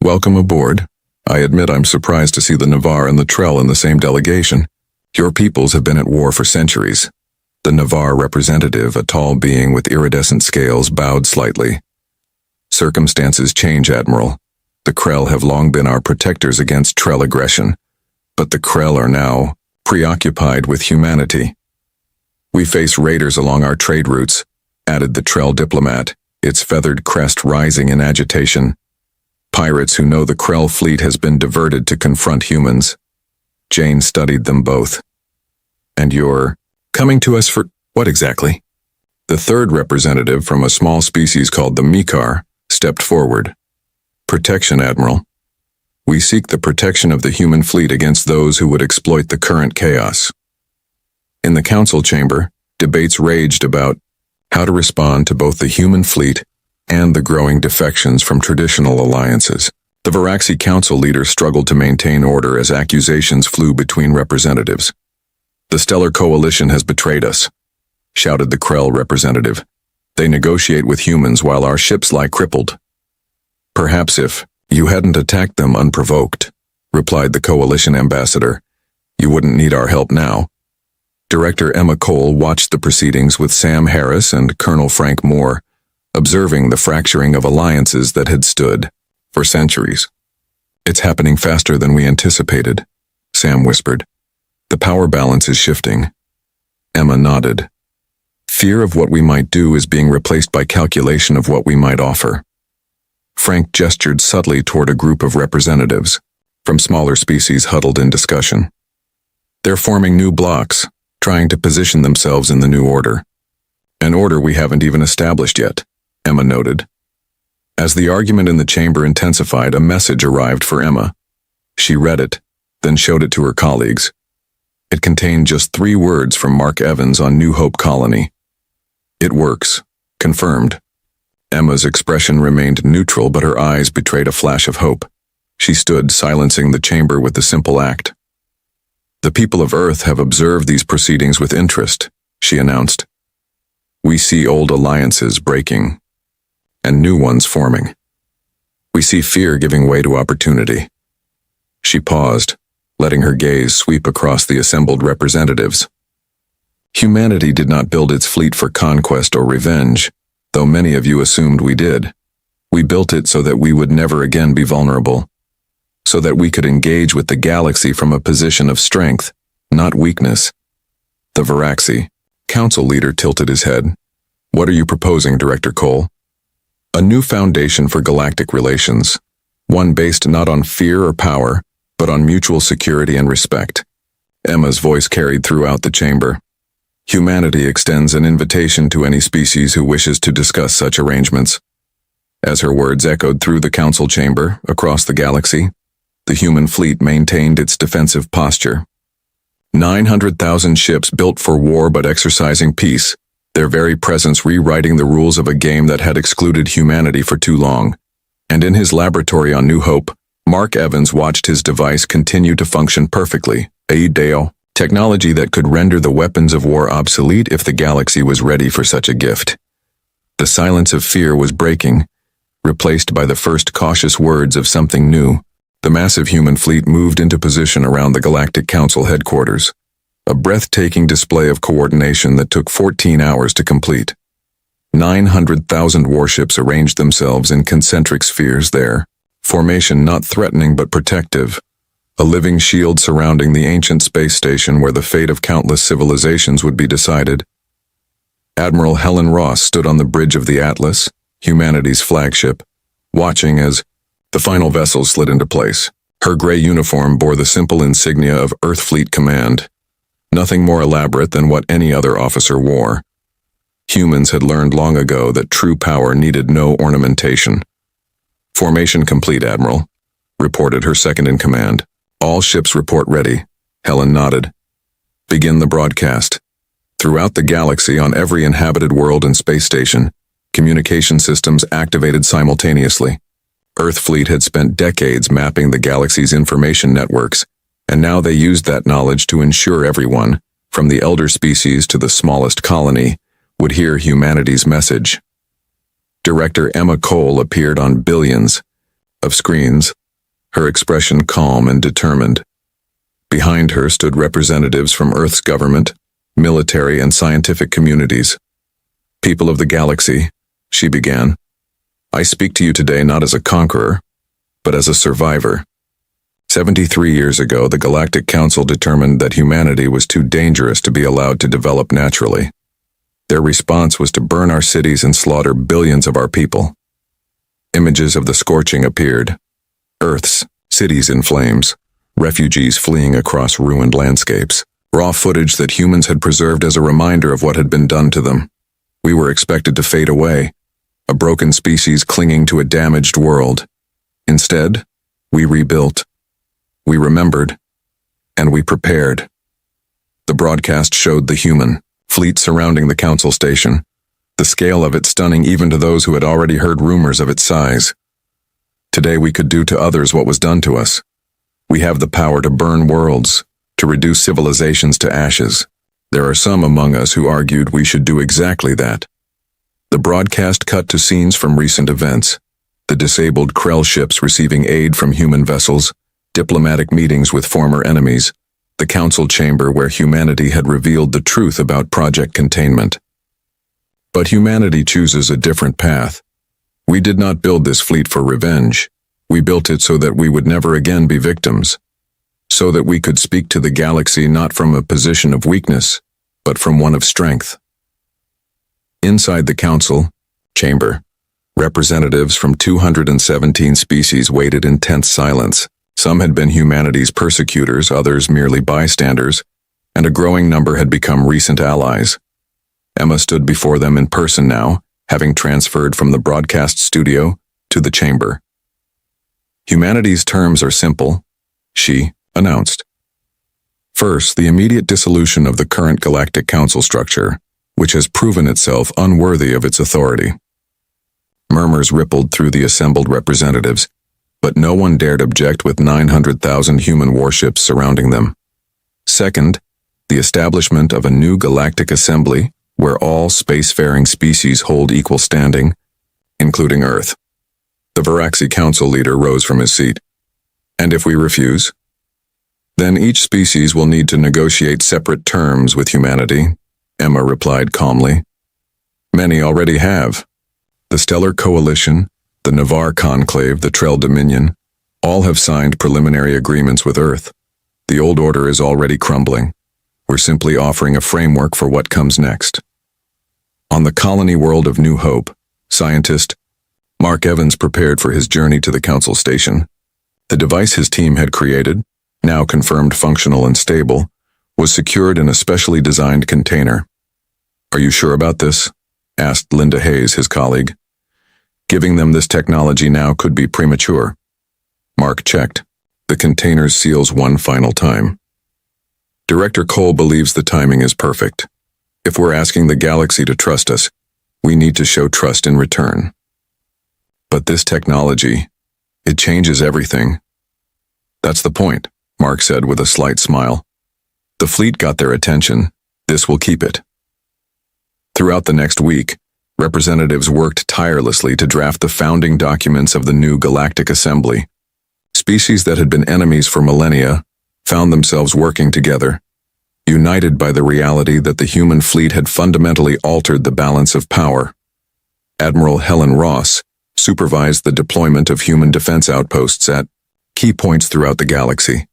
[SPEAKER 1] "Welcome aboard. I admit I'm surprised to see the Navarre and the Trell in the same delegation. Your peoples have been at war for centuries." The Navarre representative, a tall being with iridescent scales, bowed slightly. "Circumstances change, Admiral. The Krell have long been our protectors against Trell aggression, but the Krell are now preoccupied with humanity. We face raiders along our trade routes," added the Trell diplomat, its feathered crest rising in agitation. "Pirates who know the Krell fleet has been diverted to confront humans." Jane studied them both. "And you're coming to us for what exactly?" The third representative, from a small species called the Mikar, stepped forward. "Protection, Admiral. We seek the protection of the human fleet against those who would exploit the current chaos." In the council chamber, debates raged about how to respond to both the human fleet and the growing defections from traditional alliances. The Varaxi council leaders struggled to maintain order as accusations flew between representatives. "The Stellar Coalition has betrayed us," shouted the Krell representative. "They negotiate with humans while our ships lie crippled." "Perhaps if you hadn't attacked them unprovoked," replied the Coalition ambassador, "you wouldn't need our help now." Director Emma Cole watched the proceedings with Sam Harris and Colonel Frank Moore, observing the fracturing of alliances that had stood for centuries. "It's happening faster than we anticipated," Sam whispered. "The power balance is shifting." Emma nodded. "Fear of what we might do is being replaced by calculation of what we might offer." Frank gestured subtly toward a group of representatives from smaller species huddled in discussion. "They're forming new blocks, trying to position themselves in the new order. An order we haven't even established yet," Emma noted. As the argument in the chamber intensified, a message arrived for Emma. She read it, then showed it to her colleagues. It contained just 3 words from Mark Evans on New Hope Colony. "It works. Confirmed." Emma's expression remained neutral, but her eyes betrayed a flash of hope. She stood, silencing the chamber with the simple act. "The people of Earth have observed these proceedings with interest," she announced. "We see old alliances breaking, and new ones forming. We see fear giving way to opportunity." She paused, letting her gaze sweep across the assembled representatives. "Humanity did not build its fleet for conquest or revenge, though many of you assumed we did. We built it so that we would never again be vulnerable, so that we could engage with the galaxy from a position of strength, not weakness." The Varaxi council leader tilted his head. "What are you proposing, Director Cole?" "A new foundation for galactic relations, one based not on fear or power, but on mutual security and respect." Emma's voice carried throughout the chamber. "Humanity extends an invitation to any species who wishes to discuss such arrangements." As her words echoed through the council chamber, across the galaxy, the human fleet maintained its defensive posture. 900,000 ships built for war but exercising peace, their very presence rewriting the rules of a game that had excluded humanity for too long. And in his laboratory on New Hope, Mark Evans watched his device continue to function perfectly, a technology that could render the weapons of war obsolete if the galaxy was ready for such a gift. The silence of fear was breaking, replaced by the first cautious words of something new. The massive human fleet moved into position around the Galactic Council headquarters, a breathtaking display of coordination that took 14 hours to complete. 900,000 warships arranged themselves in concentric spheres there, formation not threatening but protective, a living shield surrounding the ancient space station where the fate of countless civilizations would be decided. Admiral Helen Ross stood on the bridge of the Atlas, humanity's flagship, watching as the final vessel slid into place. Her gray uniform bore the simple insignia of Earth Fleet Command, nothing more elaborate than what any other officer wore. Humans had learned long ago that true power needed no ornamentation. "Formation complete, Admiral," reported her second-in-command. "All ships report ready." Helen nodded. "Begin the broadcast." Throughout the galaxy, on every inhabited world and space station, communication systems activated simultaneously. Earth Fleet had spent decades mapping the galaxy's information networks, and now they used that knowledge to ensure everyone, from the elder species to the smallest colony, would hear humanity's message. Director Emma Cole appeared on billions of screens, her expression calm and determined. Behind her stood representatives from Earth's government, military, and scientific communities. "People of the galaxy," she began, "I speak to you today not as a conqueror, but as a survivor. 73 years ago, the Galactic Council determined that humanity was too dangerous to be allowed to develop naturally. Their response was to burn our cities and slaughter billions of our people." Images of the scorching appeared. Earth's cities in flames, refugees fleeing across ruined landscapes, raw footage that humans had preserved as a reminder of what had been done to them. We were expected to fade away, a broken species clinging to a damaged world. Instead, we rebuilt. We remembered, and we prepared. The broadcast showed the human fleet surrounding the council station, the scale of it stunning even to those who had already heard rumors of its size. Today we could do to others what was done to us. We have the power to burn worlds, to reduce civilizations to ashes. There are some among us who argued we should do exactly that. The broadcast cut to scenes from recent events, the disabled Krell ships receiving aid from human vessels, diplomatic meetings with former enemies, the council chamber where humanity had revealed the truth about Project Containment. But humanity chooses a different path. We did not build this fleet for revenge. We built it so that we would never again be victims, so that we could speak to the galaxy not from a position of weakness, but from one of strength. Inside the council chamber, representatives from 217 species waited in tense silence. Some had been humanity's persecutors, others merely bystanders, and a growing number had become recent allies. Emma stood before them in person now, having transferred from the broadcast studio to the chamber. "Humanity's terms are simple," she announced. "First, the immediate dissolution of the current Galactic Council structure, which has proven itself unworthy of its authority." Murmurs rippled through the assembled representatives, but no one dared object with 900,000 human warships surrounding them. Second, the establishment of a new galactic assembly where all spacefaring species hold equal standing, including Earth. The Varaxi Council leader rose from his seat. "And if we refuse? Then each species will need to negotiate separate terms with humanity," Emma replied calmly. "Many already have. The Stellar Coalition, the Navarre Conclave, the Trell Dominion, all have signed preliminary agreements with Earth. The old order is already crumbling. We're simply offering a framework for what comes next." On the colony world of New Hope, scientist Mark Evans prepared for his journey to the council station. The device his team had created, now confirmed functional and stable, was secured in a specially designed container. "Are you sure about this?" asked Linda Hayes, his colleague. "Giving them this technology now could be premature." Mark checked. The container's seals one final time. "Director Cole believes the timing is perfect. If we're asking the galaxy to trust us, we need to show trust in return." "But this technology, it changes everything." "That's the point," Mark said with a slight smile. "The fleet got their attention. This will keep it." Throughout the next week, representatives worked tirelessly to draft the founding documents of the new Galactic Assembly. Species that had been enemies for millennia found themselves working together, united by the reality that the human fleet had fundamentally altered the balance of power. Admiral Helen Ross supervised the deployment of human defense outposts at key points throughout the galaxy.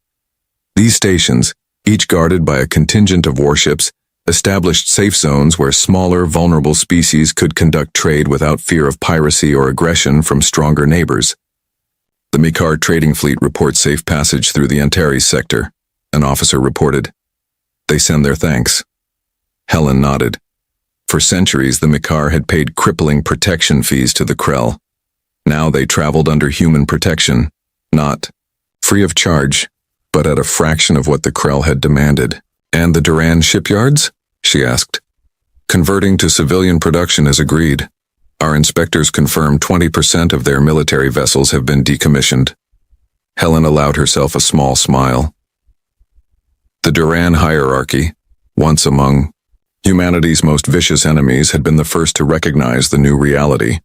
[SPEAKER 1] These stations, each guarded by a contingent of warships, established safe zones where smaller, vulnerable species could conduct trade without fear of piracy or aggression from stronger neighbors. The Mikar trading fleet reports safe passage through the Antares sector, an officer reported. They send their thanks. Helen nodded. For centuries, the Mikar had paid crippling protection fees to the Krell. Now they traveled under human protection, not free of charge, but at a fraction of what the Krell had demanded. And the Duran shipyards? She asked. Converting to civilian production is agreed. Our inspectors confirm 20% of their military vessels have been decommissioned. Helen allowed herself a small smile. The Duran hierarchy, once among humanity's most vicious enemies, had been the first to recognize the new reality.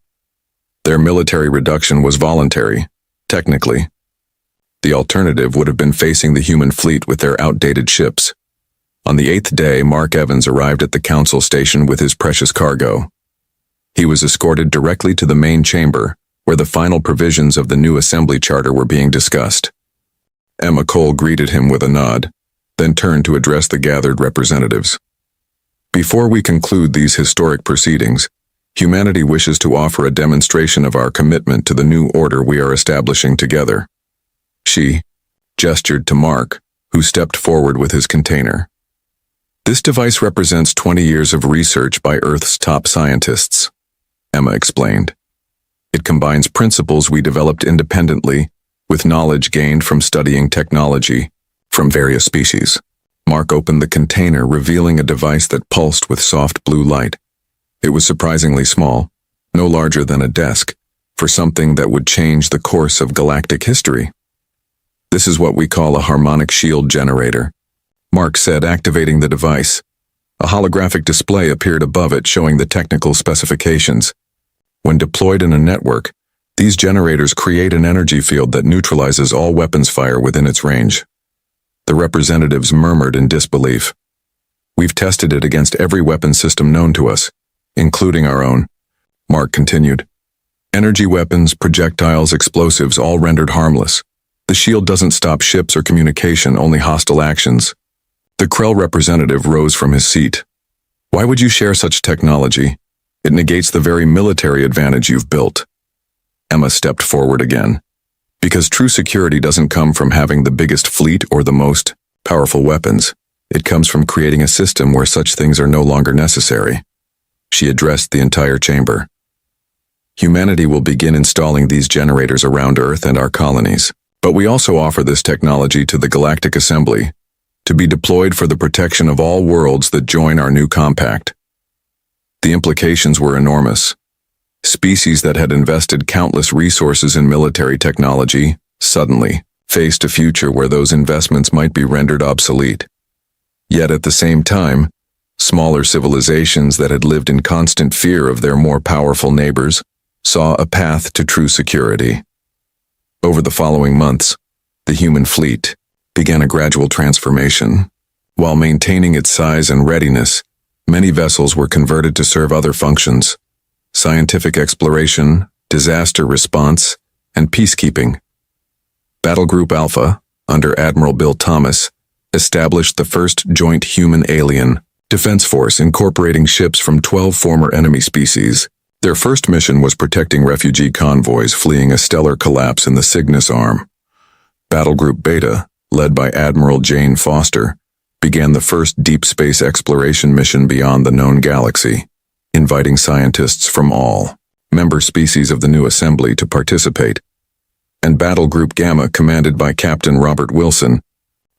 [SPEAKER 1] Their military reduction was voluntary, technically. The alternative would have been facing the human fleet with their outdated ships. On the 8th day, Mark Evans arrived at the council station with his precious cargo. He was escorted directly to the main chamber, where the final provisions of the new assembly charter were being discussed. Emma Cole greeted him with a nod, then turned to address the gathered representatives. Before we conclude these historic proceedings, humanity wishes to offer a demonstration of our commitment to the new order we are establishing together. She gestured to Mark, who stepped forward with his container. This device represents 20 years of research by Earth's top scientists, Emma explained. It combines principles we developed independently with knowledge gained from studying technology from various species. Mark opened the container, revealing a device that pulsed with soft blue light. It was surprisingly small, no larger than a desk, for something that would change the course of galactic history. This is what we call a harmonic shield generator, Mark said, activating the device. A holographic display appeared above it showing the technical specifications. When deployed in a network, these generators create an energy field that neutralizes all weapons fire within its range. The representatives murmured in disbelief. We've tested it against every weapon system known to us, including our own, Mark continued. Energy weapons, projectiles, explosives, all rendered harmless. The shield doesn't stop ships or communication, only hostile actions. The Krell representative rose from his seat. Why would you share such technology? It negates the very military advantage you've built. Emma stepped forward again. Because true security doesn't come from having the biggest fleet or the most powerful weapons. It comes from creating a system where such things are no longer necessary. She addressed the entire chamber. Humanity will begin installing these generators around Earth and our colonies. But we also offer this technology to the Galactic Assembly, to be deployed for the protection of all worlds that join our new compact. The implications were enormous. Species that had invested countless resources in military technology suddenly faced a future where those investments might be rendered obsolete. Yet at the same time, smaller civilizations that had lived in constant fear of their more powerful neighbors saw a path to true security. Over the following months, the human fleet began a gradual transformation. While maintaining its size and readiness, many vessels were converted to serve other functions: scientific exploration, disaster response, and peacekeeping. Battle Group Alpha, under Admiral Bill Thomas, established the first joint human-alien defense force incorporating ships from 12 former enemy species. Their first mission was protecting refugee convoys fleeing a stellar collapse in the Cygnus Arm. Battle Group Beta, led by Admiral Jane Foster, began the first deep space exploration mission beyond the known galaxy, inviting scientists from all member species of the new assembly to participate. And Battle Group Gamma, commanded by Captain Robert Wilson,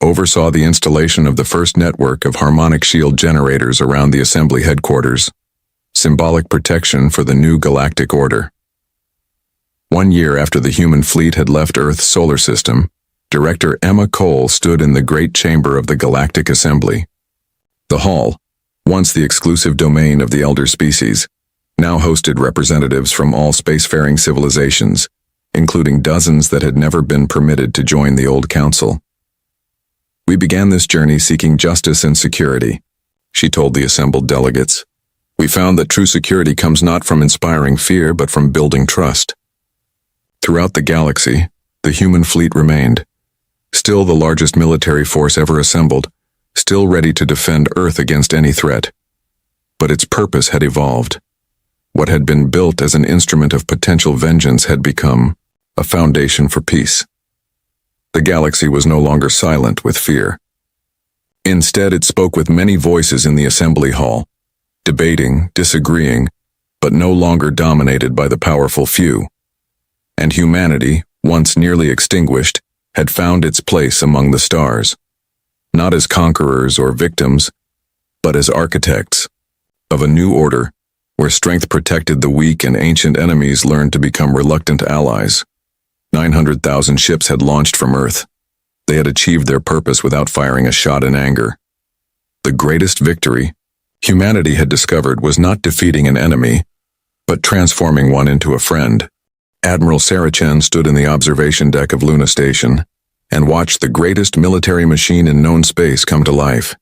[SPEAKER 1] oversaw the installation of the first network of harmonic shield generators around the assembly headquarters, symbolic protection for the new galactic order. 1 year after the human fleet had left Earth's solar system, Director Emma Cole stood in the great chamber of the Galactic Assembly. The hall, once the exclusive domain of the elder species, now hosted representatives from all spacefaring civilizations, including dozens that had never been permitted to join the old council. We began this journey seeking justice and security, she told the assembled delegates. We found that true security comes not from inspiring fear, but from building trust. Throughout the galaxy, the human fleet remained, still the largest military force ever assembled, still ready to defend Earth against any threat. But its purpose had evolved. What had been built as an instrument of potential vengeance had become a foundation for peace. The galaxy was no longer silent with fear. Instead, it spoke with many voices in the assembly hall, debating, disagreeing, but no longer dominated by the powerful few. And humanity, once nearly extinguished, had found its place among the stars, not as conquerors or victims, but as architects of a new order where strength protected the weak and ancient enemies learned to become reluctant allies. 900,000 ships had launched from Earth. They had achieved their purpose without firing a shot in anger. The greatest victory humanity had discovered was not defeating an enemy, but transforming one into a friend. Admiral Saracen stood in the observation deck of Luna Station and watched the greatest military machine in known space come to life.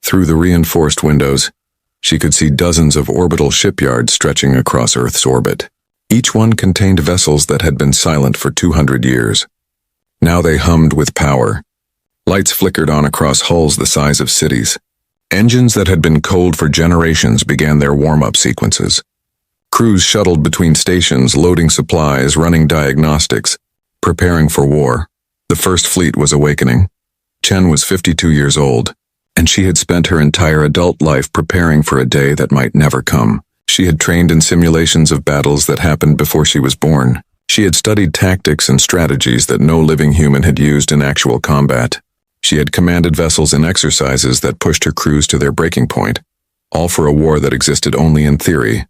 [SPEAKER 1] Through the reinforced windows, she could see dozens of orbital shipyards stretching across Earth's orbit. Each one contained vessels that had been silent for 200 years. Now they hummed with power. Lights flickered on across hulls the size of cities. Engines that had been cold for generations began their warm-up sequences. Crews shuttled between stations, loading supplies, running diagnostics, preparing for war. The First Fleet was awakening. Chen was 52 years old, and she had spent her entire adult life preparing for a day that might never come. She had trained in simulations of battles that happened before she was born. She had studied tactics and strategies that no living human had used in actual combat. She had commanded vessels in exercises that pushed her crews to their breaking point, all for a war that existed only in theory.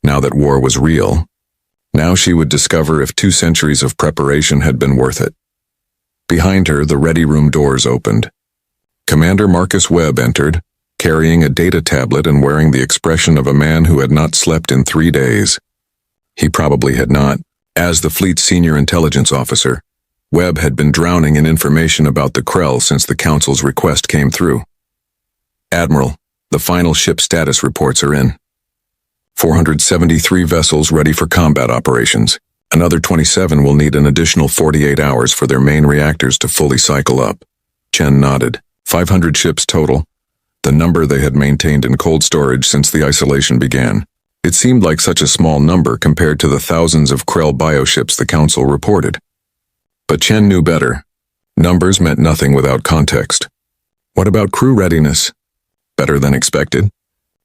[SPEAKER 1] Now that war was real, now she would discover if 2 centuries of preparation had been worth it. Behind her, the ready room doors opened. Commander Marcus Webb entered, carrying a data tablet and wearing the expression of a man who had not slept in 3 days. He probably had not. As the fleet's senior intelligence officer, Webb had been drowning in information about the Krell since the Council's request came through. Admiral, the final ship status reports are in. 473 vessels ready for combat operations. Another 27 will need an additional 48 hours for their main reactors to fully cycle up. Chen nodded. 500 ships total, the number they had maintained in cold storage since the isolation began. It seemed like such a small number compared to the thousands of Krell bioships the Council reported. But Chen knew better. Numbers meant nothing without context. What about crew readiness? Better than expected.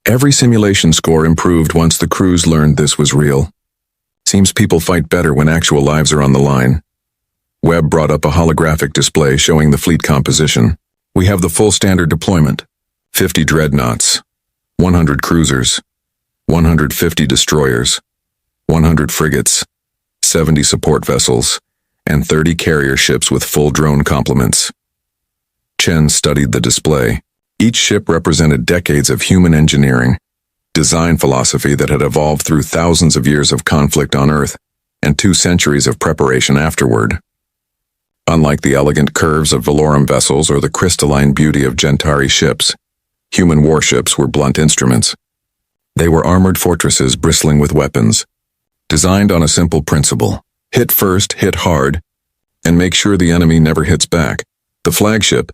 [SPEAKER 1] Every simulation score improved once the crews learned this was real. Seems people fight better when actual lives are on the line. Webb brought up a holographic display showing the fleet composition. We have the full standard deployment. 50 dreadnoughts, 100 cruisers, 150 destroyers, 100 frigates, 70 support vessels, and 30 carrier ships with full drone complements. Chen studied the display. Each ship represented decades of human engineering, design philosophy that had evolved through thousands of years of conflict on Earth, and 2 centuries of preparation afterward. Unlike the elegant curves of Valorum vessels or the crystalline beauty of Gentari ships, human warships were blunt instruments. They were armored fortresses bristling with weapons, designed on a simple principle: hit first, hit hard, and make sure the enemy never hits back. The flagship,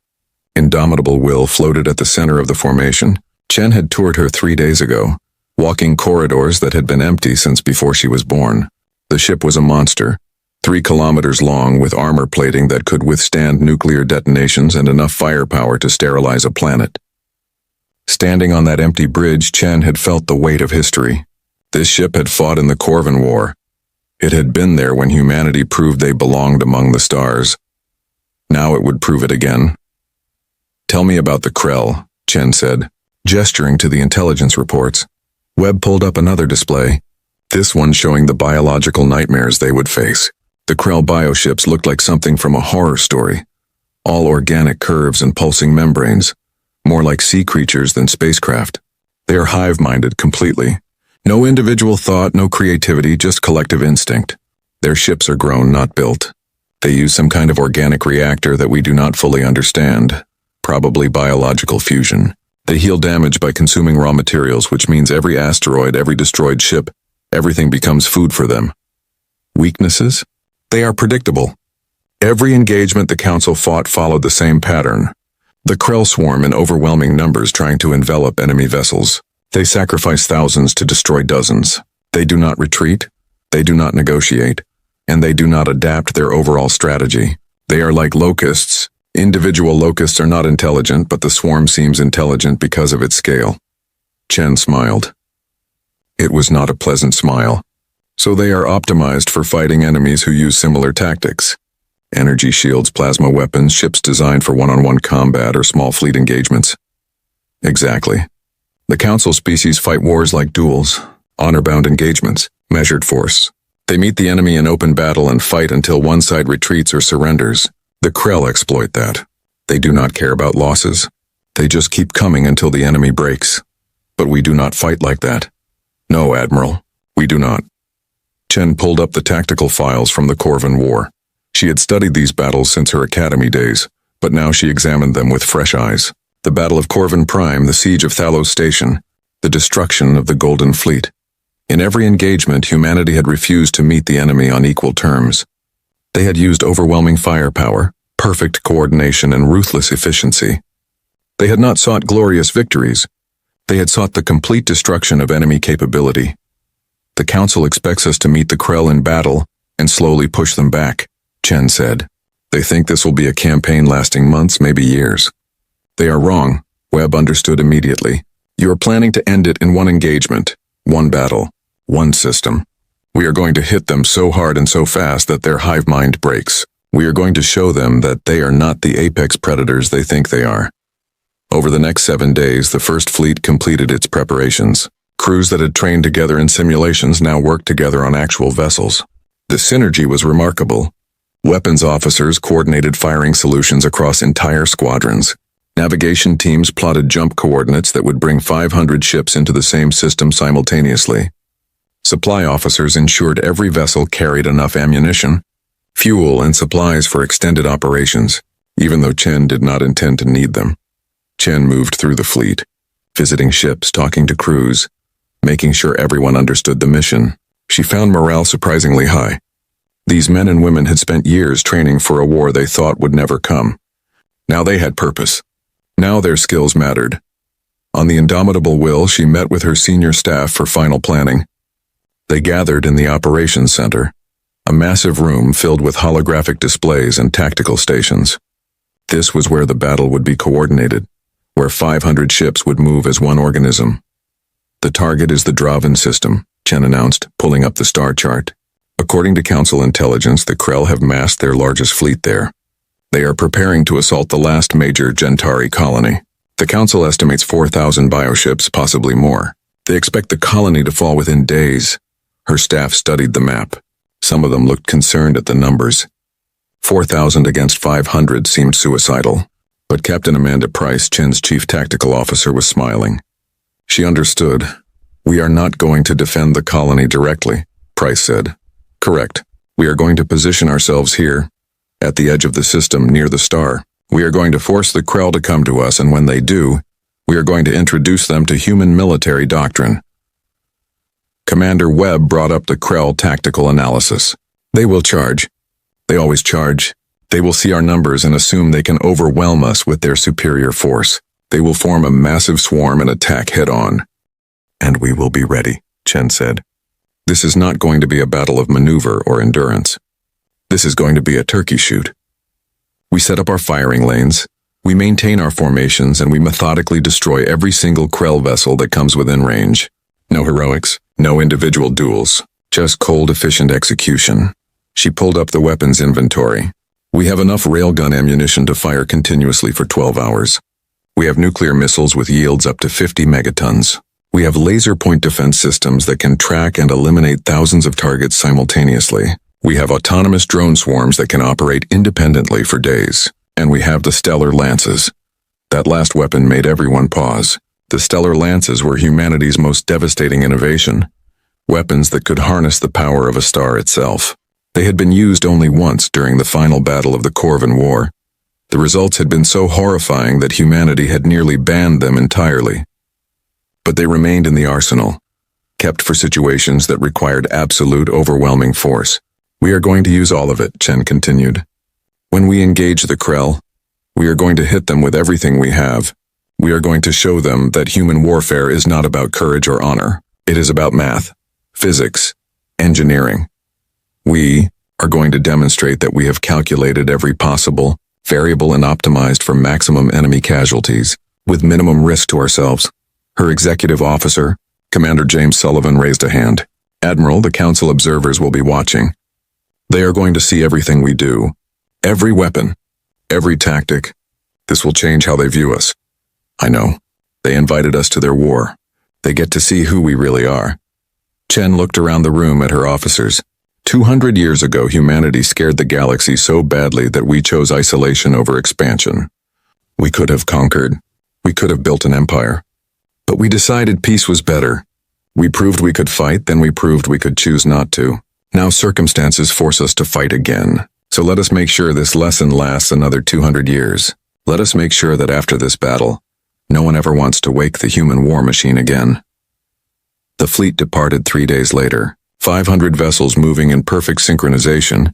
[SPEAKER 1] Indomitable Will, floated at the center of the formation. Chen had toured her 3 days ago, walking corridors that had been empty since before she was born. The ship was a monster, 3 kilometers long, with armor plating that could withstand nuclear detonations and enough firepower to sterilize a planet. Standing on that empty bridge, Chen had felt the weight of history. This ship had fought in the Corvin War. It had been there when humanity proved they belonged among the stars. Now it would prove it again. Tell me about the Krell, Chen said, gesturing to the intelligence reports. Webb pulled up another display, this one showing the biological nightmares they would face. The Krell bioships looked like something from a horror story. All organic curves and pulsing membranes, more like sea creatures than spacecraft. They are hive-minded completely. No individual thought, no creativity, just collective instinct. Their ships are grown, not built. They use some kind of organic reactor that we do not fully understand, probably biological fusion. They heal damage by consuming raw materials, which means every asteroid, every destroyed ship, everything becomes food for them. Weaknesses? They are predictable. Every engagement the Council fought followed the same pattern. The Krell swarm in overwhelming numbers trying to envelop enemy vessels. They sacrifice thousands to destroy dozens. They do not retreat, they do not negotiate, and they do not adapt their overall strategy. They are like locusts. Individual locusts are not intelligent, but the swarm seems intelligent because of its scale. Chen smiled. It was not a pleasant smile. So they are optimized for fighting enemies who use similar tactics. Energy shields, plasma weapons, ships designed for one-on-one combat or small fleet engagements. Exactly. The Council species fight wars like duels, honor-bound engagements, measured force. They meet the enemy in open battle and fight until one side retreats or surrenders. The Krell exploit that. They do not care about losses. They just keep coming until the enemy breaks. But we do not fight like that. No, Admiral, we do not. Chen pulled up the tactical files from the Corvan War. She had studied these battles since her academy days, but now she examined them with fresh eyes. The Battle of Corvan Prime, the Siege of Thalos Station, the destruction of the Golden Fleet. In every engagement, humanity had refused to meet the enemy on equal terms. They had used overwhelming firepower, perfect coordination, and ruthless efficiency. They had not sought glorious victories. They had sought the complete destruction of enemy capability. The Council expects us to meet the Krell in battle and slowly push them back, Chen said. They think this will be a campaign lasting months, maybe years. They are wrong, Webb understood immediately. You are planning to end it in one engagement, one battle, one system. We are going to hit them so hard and so fast that their hive mind breaks. We are going to show them that they are not the apex predators they think they are. Over the next 7 days, the First Fleet completed its preparations. Crews that had trained together in simulations now worked together on actual vessels. The synergy was remarkable. Weapons officers coordinated firing solutions across entire squadrons. Navigation teams plotted jump coordinates that would bring 500 ships into the same system simultaneously. Supply officers ensured every vessel carried enough ammunition, fuel, and supplies for extended operations, even though Chen did not intend to need them. Chen moved through the fleet, visiting ships, talking to crews, making sure everyone understood the mission. She found morale surprisingly high. These men and women had spent years training for a war they thought would never come. Now they had purpose. Now their skills mattered. On the indomitable will, she met with her senior staff for final planning. They gathered in the operations center, a massive room filled with holographic displays and tactical stations. This was where the battle would be coordinated, where 500 ships would move as one organism. The target is the Draven system, Chen announced, pulling up the star chart. According to Council intelligence, the Krell have massed their largest fleet there. They are preparing to assault the last major Gentari colony. The Council estimates 4,000 bioships, possibly more. They expect the colony to fall within days. Her staff studied the map. Some of them looked concerned at the numbers. 4,000 against 500 seemed suicidal. But Captain Amanda Price, Chen's chief tactical officer, was smiling. She understood. We are not going to defend the colony directly, Price said. Correct. We are going to position ourselves here, at the edge of the system near the star. We are going to force the Krell to come to us, and when they do, we are going to introduce them to human military doctrine. Commander Webb brought up the Krell tactical analysis. They will charge. They always charge. They will see our numbers and assume they can overwhelm us with their superior force. They will form a massive swarm and attack head-on. And we will be ready, Chen said. This is not going to be a battle of maneuver or endurance. This is going to be a turkey shoot. We set up our firing lanes, we maintain our formations, and we methodically destroy every single Krell vessel that comes within range. No heroics, no individual duels, just cold, efficient execution. She pulled up the weapons inventory. We have enough railgun ammunition to fire continuously for 12 hours. We have nuclear missiles with yields up to 50 megatons. We have laser point defense systems that can track and eliminate thousands of targets simultaneously. We have autonomous drone swarms that can operate independently for days. And we have the Stellar Lances. That last weapon made everyone pause. The Stellar Lances were humanity's most devastating innovation. Weapons that could harness the power of a star itself. They had been used only once during the final battle of the Corvan War. The results had been so horrifying that humanity had nearly banned them entirely. But they remained in the arsenal, kept for situations that required absolute, overwhelming force. We are going to use all of it, Chen continued. When we engage the Krell, We are going to hit them with everything we have. We are going to show them that human warfare is not about courage or honor. It is about math, physics, engineering. We are going to demonstrate that we have calculated every possible variable and optimized for maximum enemy casualties, with minimum risk to ourselves. Her executive officer, Commander James Sullivan, raised a hand. Admiral, the council observers will be watching. They are going to see everything we do. Every weapon. Every tactic. This will change how they view us. I know. They invited us to their war. They get to see who we really are. Chen looked around the room at her officers. 200 years ago, humanity scared the galaxy so badly that we chose isolation over expansion. We could have conquered. We could have built an empire. But we decided peace was better. We proved we could fight, then we proved we could choose not to. Now circumstances force us to fight again. So let us make sure this lesson lasts another 200 years. Let us make sure that after this battle, no one ever wants to wake the human war machine again. The fleet departed 3 days later, 500 vessels moving in perfect synchronization,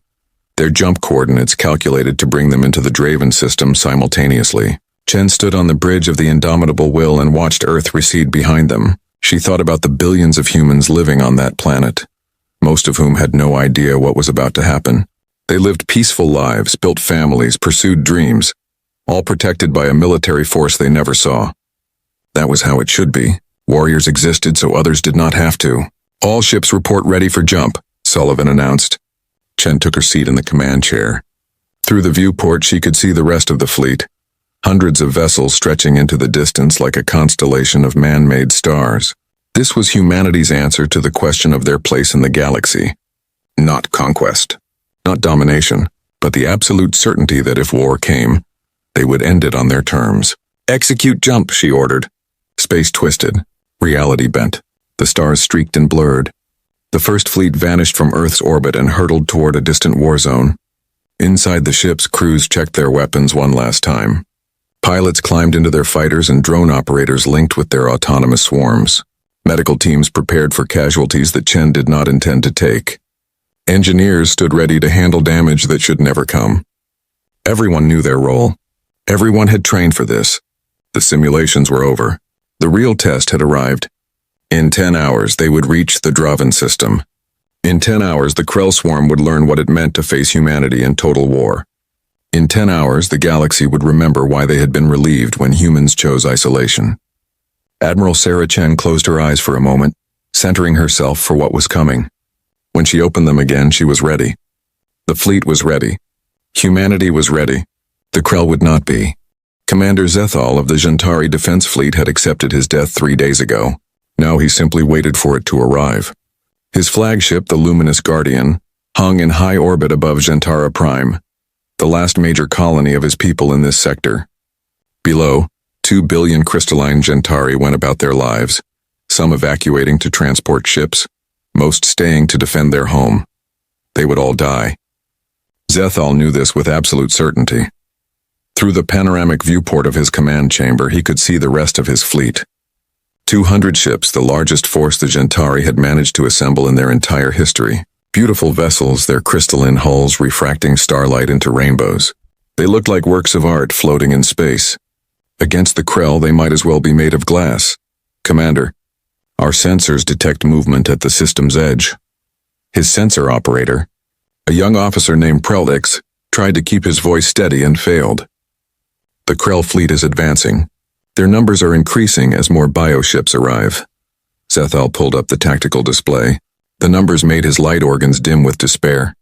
[SPEAKER 1] their jump coordinates calculated to bring them into the Draven system simultaneously. Chen stood on the bridge of the Indomitable Will and watched Earth recede behind them. She thought about the billions of humans living on that planet, most of whom had no idea what was about to happen. They lived peaceful lives, built families, pursued dreams, all protected by a military force they never saw. That was how it should be. Warriors existed so others did not have to. All ships report ready for jump, Sullivan announced. Chen took her seat in the command chair. Through the viewport she could see the rest of the fleet, hundreds of vessels stretching into the distance like a constellation of man-made stars. This was humanity's answer to the question of their place in the galaxy. Not conquest, not domination, but the absolute certainty that if war came, they would end it on their terms. Execute jump, she ordered. Space twisted, reality bent. The stars streaked and blurred. The first fleet vanished from Earth's orbit and hurtled toward a distant war zone. Inside the ships, crews checked their weapons one last time. Pilots climbed into their fighters and drone operators linked with their autonomous swarms. Medical teams prepared for casualties that Chen did not intend to take. Engineers stood ready to handle damage that should never come. Everyone knew their role. Everyone had trained for this. The simulations were over. The real test had arrived. In 10 hours, they would reach the Draven system. In 10 hours, the Krell swarm would learn what it meant to face humanity in total war. In 10 hours, the galaxy would remember why they had been relieved when humans chose isolation. Admiral Sarah Chen closed her eyes for a moment, centering herself for what was coming. When she opened them again, she was ready. The fleet was ready. Humanity was ready. The Krell would not be. Commander Zethal of the Jantari Defense Fleet had accepted his death 3 days ago. Now he simply waited for it to arrive. His flagship, the Luminous Guardian, hung in high orbit above Jantara Prime, the last major colony of his people in this sector. Below, 2 billion crystalline Jantari went about their lives, some evacuating to transport ships, most staying to defend their home. They would all die. Zethal knew this with absolute certainty. Through the panoramic viewport of his command chamber, he could see the rest of his fleet. 200 ships, the largest force the Jantari had managed to assemble in their entire history. Beautiful vessels, their crystalline hulls refracting starlight into rainbows. They looked like works of art floating in space. Against the Krell, they might as well be made of glass. Commander, our sensors detect movement at the system's edge. His sensor operator, a young officer named Prelix, tried to keep his voice steady and failed. The Krell fleet is advancing. Their numbers are increasing as more bioships arrive. Zethal pulled up the tactical display. The numbers made his light organs dim with despair.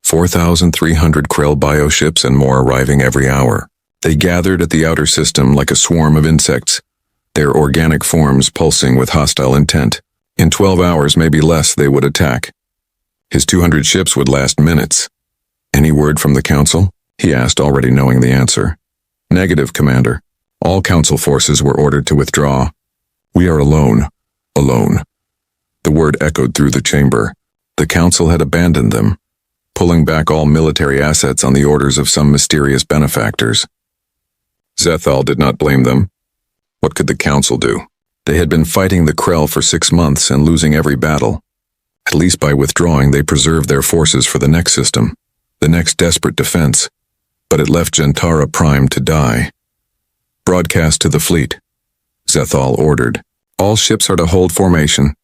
[SPEAKER 1] 4,300 Krell bioships and more arriving every hour. They gathered at the outer system like a swarm of insects, their organic forms pulsing with hostile intent. In 12 hours, maybe less, they would attack. His 200 ships would last minutes. Any word from the Council? He asked, already knowing the answer. Negative, Commander. All Council forces were ordered to withdraw. We are alone. Alone. The word echoed through the chamber. The Council had abandoned them, pulling back all military assets on the orders of some mysterious benefactors. Zethal did not blame them. What could the Council do? They had been fighting the Krell for 6 months and losing every battle. At least by withdrawing, they preserved their forces for the next system, the next desperate defense. but it left Gentara primed to die. Broadcast to the fleet. Zethal ordered. All ships are to hold formation.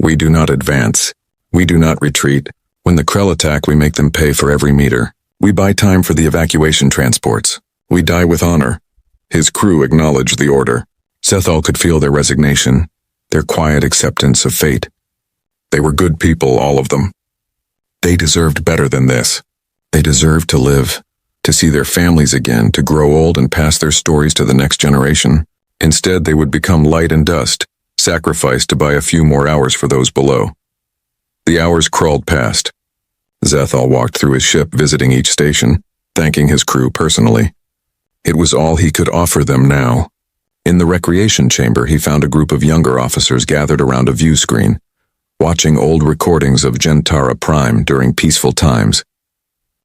[SPEAKER 1] We do not advance. We do not retreat. When the Krell attack, we make them pay for every meter. We buy time for the evacuation transports. We die with honor. His crew acknowledged the order. Zethal could feel their resignation, their quiet acceptance of fate. They were good people, all of them. They deserved better than this. They deserved to live, to see their families again, to grow old and pass their stories to the next generation. Instead, they would become light and dust, sacrificed to buy a few more hours for those below. The hours crawled past. Zethal walked through his ship, visiting each station, thanking his crew personally. It was all he could offer them now. In the recreation chamber, he found a group of younger officers gathered around a view screen, watching old recordings of Gentara Prime during peaceful times.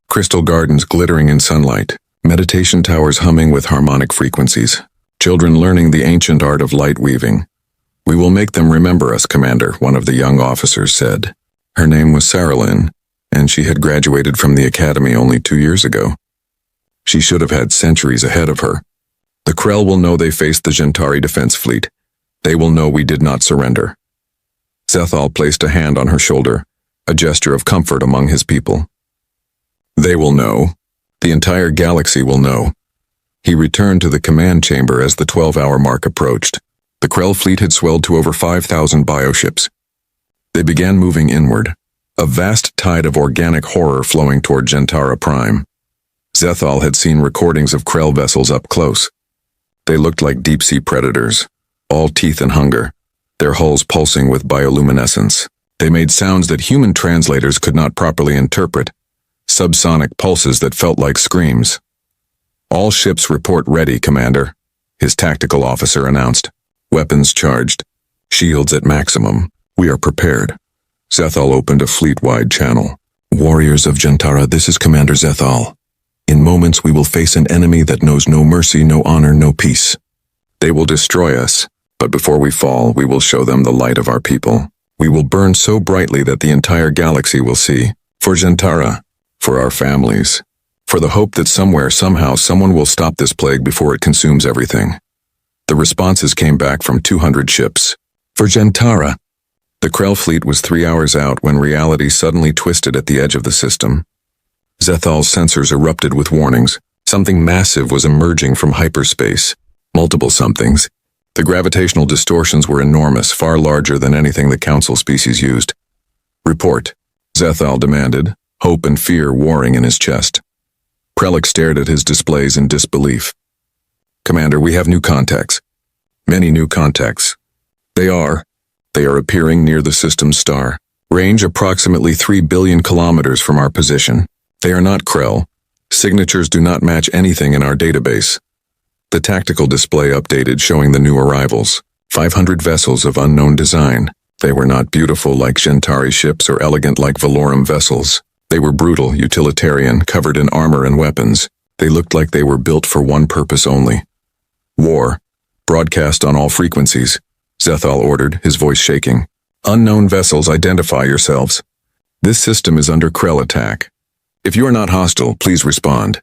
[SPEAKER 1] Crystal gardens glittering in sunlight, meditation towers humming with harmonic frequencies, children learning the ancient art of light weaving. "We will make them remember us, Commander," one of the young officers said. Her name was Saralyn, and she had graduated from the academy only 2 years ago. She should have had centuries ahead of her. The Krell will know they faced the Gentari defense fleet. They will know we did not surrender. Zethal placed a hand on her shoulder, a gesture of comfort among his people. They will know. The entire galaxy will know. He returned to the command chamber as the 12-hour mark approached. The Krell fleet had swelled to over 5,000 bioships. They began moving inward, a vast tide of organic horror flowing toward Gentara Prime. Zethal had seen recordings of Krell vessels up close. They looked like deep-sea predators, all teeth and hunger, their hulls pulsing with bioluminescence. They made sounds that human translators could not properly interpret, subsonic pulses that felt like screams. "All ships report ready, Commander," his tactical officer announced. "Weapons charged. Shields at maximum. We are prepared." Zethal opened a fleet-wide channel. "Warriors of Gentara, this is Commander Zethal. In moments we will face an enemy that knows no mercy, no honor, no peace. They will destroy us, but before we fall, we will show them the light of our people. We will burn so brightly that the entire galaxy will see. For Gentara, for our families, for the hope that somewhere, somehow, someone will stop this plague before it consumes everything." The responses came back from 200 ships. "For Gentara." The Krell fleet was 3 hours out when reality suddenly twisted at the edge of the system. Zethal's sensors erupted with warnings. Something massive was emerging from hyperspace. Multiple somethings. The gravitational distortions were enormous, far larger than anything the Council species used. "Report," Zethal demanded, hope and fear warring in his chest. Krellick stared at his displays in disbelief. "Commander, we have new contacts. Many new contacts. They are appearing near the system's star. Range approximately 3 billion kilometers from our position. They are not Krell. Signatures do not match anything in our database." The tactical display updated, showing the new arrivals. 500 vessels of unknown design. They were not beautiful like Gentari ships or elegant like Valorum vessels. They were brutal, utilitarian, covered in armor and weapons. They looked like they were built for one purpose only. "War. Broadcast on all frequencies," Zethal ordered, his voice shaking. "Unknown vessels, identify yourselves. This system is under Krell attack. If you are not hostile, please respond."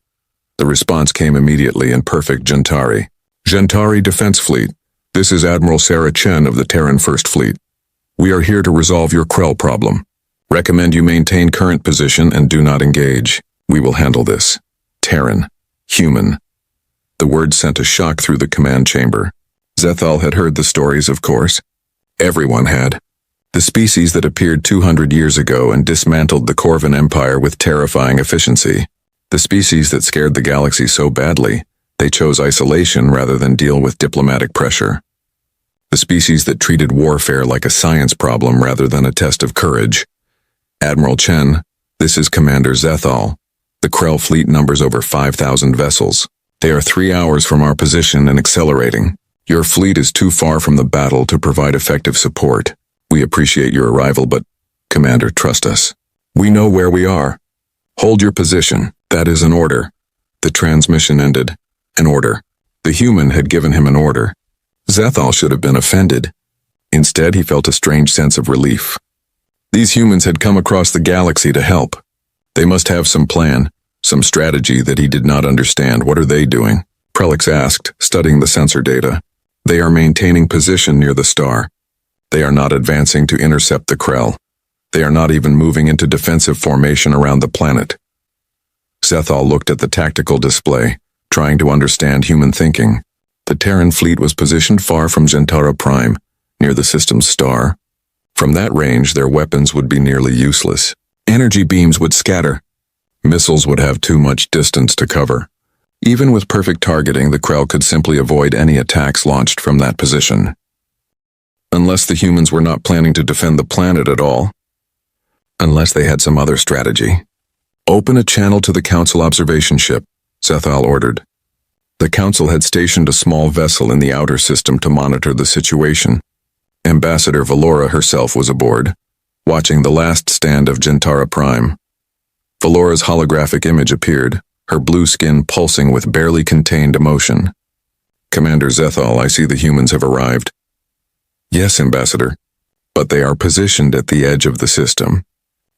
[SPEAKER 1] The response came immediately in perfect Gentari. "Gentari Defense Fleet. This is Admiral Sarah Chen of the Terran First Fleet. We are here to resolve your Krell problem. Recommend you maintain current position and do not engage. We will handle this. Terran. Human." The word sent a shock through the command chamber. Zethal had heard the stories, of course. Everyone had. The species that appeared 200 years ago and dismantled the Corvan Empire with terrifying efficiency. The species that scared the galaxy so badly, they chose isolation rather than deal with diplomatic pressure. The species that treated warfare like a science problem rather than a test of courage. "Admiral Chen, this is Commander Zethal. The Krell fleet numbers over 5,000 vessels. They are 3 hours from our position and accelerating. Your fleet is too far from the battle to provide effective support. We appreciate your arrival, but, Commander, trust us. We know where we are. Hold your position. That is an order." The transmission ended. An order. The human had given him an order. Zethal should have been offended. Instead, he felt a strange sense of relief. These humans had come across the galaxy to help. They must have some plan, Some strategy that he did not understand. What are they doing? Prelix asked, studying the sensor data. They are maintaining position near the star. They are not advancing to intercept the Krell. They are not even moving into defensive formation around the planet. Zethal looked at the tactical display, trying to understand human thinking. The Terran fleet was positioned far from Gentara Prime, near the system's star. From that range, their weapons would be nearly useless. Energy beams would scatter. Missiles would have too much distance to cover. Even with perfect targeting, the Krell could simply avoid any attacks launched from that position. Unless the humans were not planning to defend the planet at all. Unless they had some other strategy. Open a channel to the Council observation ship, Zethal ordered. The Council had stationed a small vessel in the outer system to monitor the situation. Ambassador Valora herself was aboard, watching the last stand of Gentara Prime. Valora's holographic image appeared, her blue skin pulsing with barely contained emotion. Commander Zethal, I see the humans have arrived. Yes, Ambassador, but they are positioned at the edge of the system.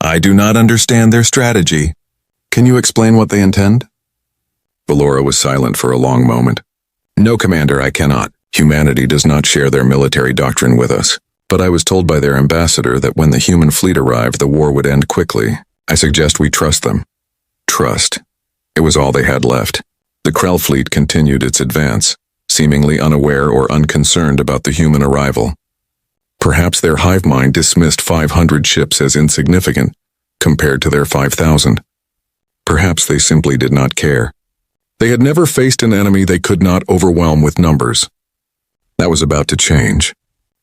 [SPEAKER 1] I do not understand their strategy. Can you explain what they intend? Valora was silent for a long moment. No, Commander, I cannot. Humanity does not share their military doctrine with us. But I was told by their ambassador that when the human fleet arrived, the war would end quickly. I suggest we trust them. Trust. It was all they had left. The Krell fleet continued its advance, seemingly unaware or unconcerned about the human arrival. Perhaps their hive mind dismissed 500 ships as insignificant compared to their 5,000. Perhaps they simply did not care. They had never faced an enemy they could not overwhelm with numbers. That was about to change.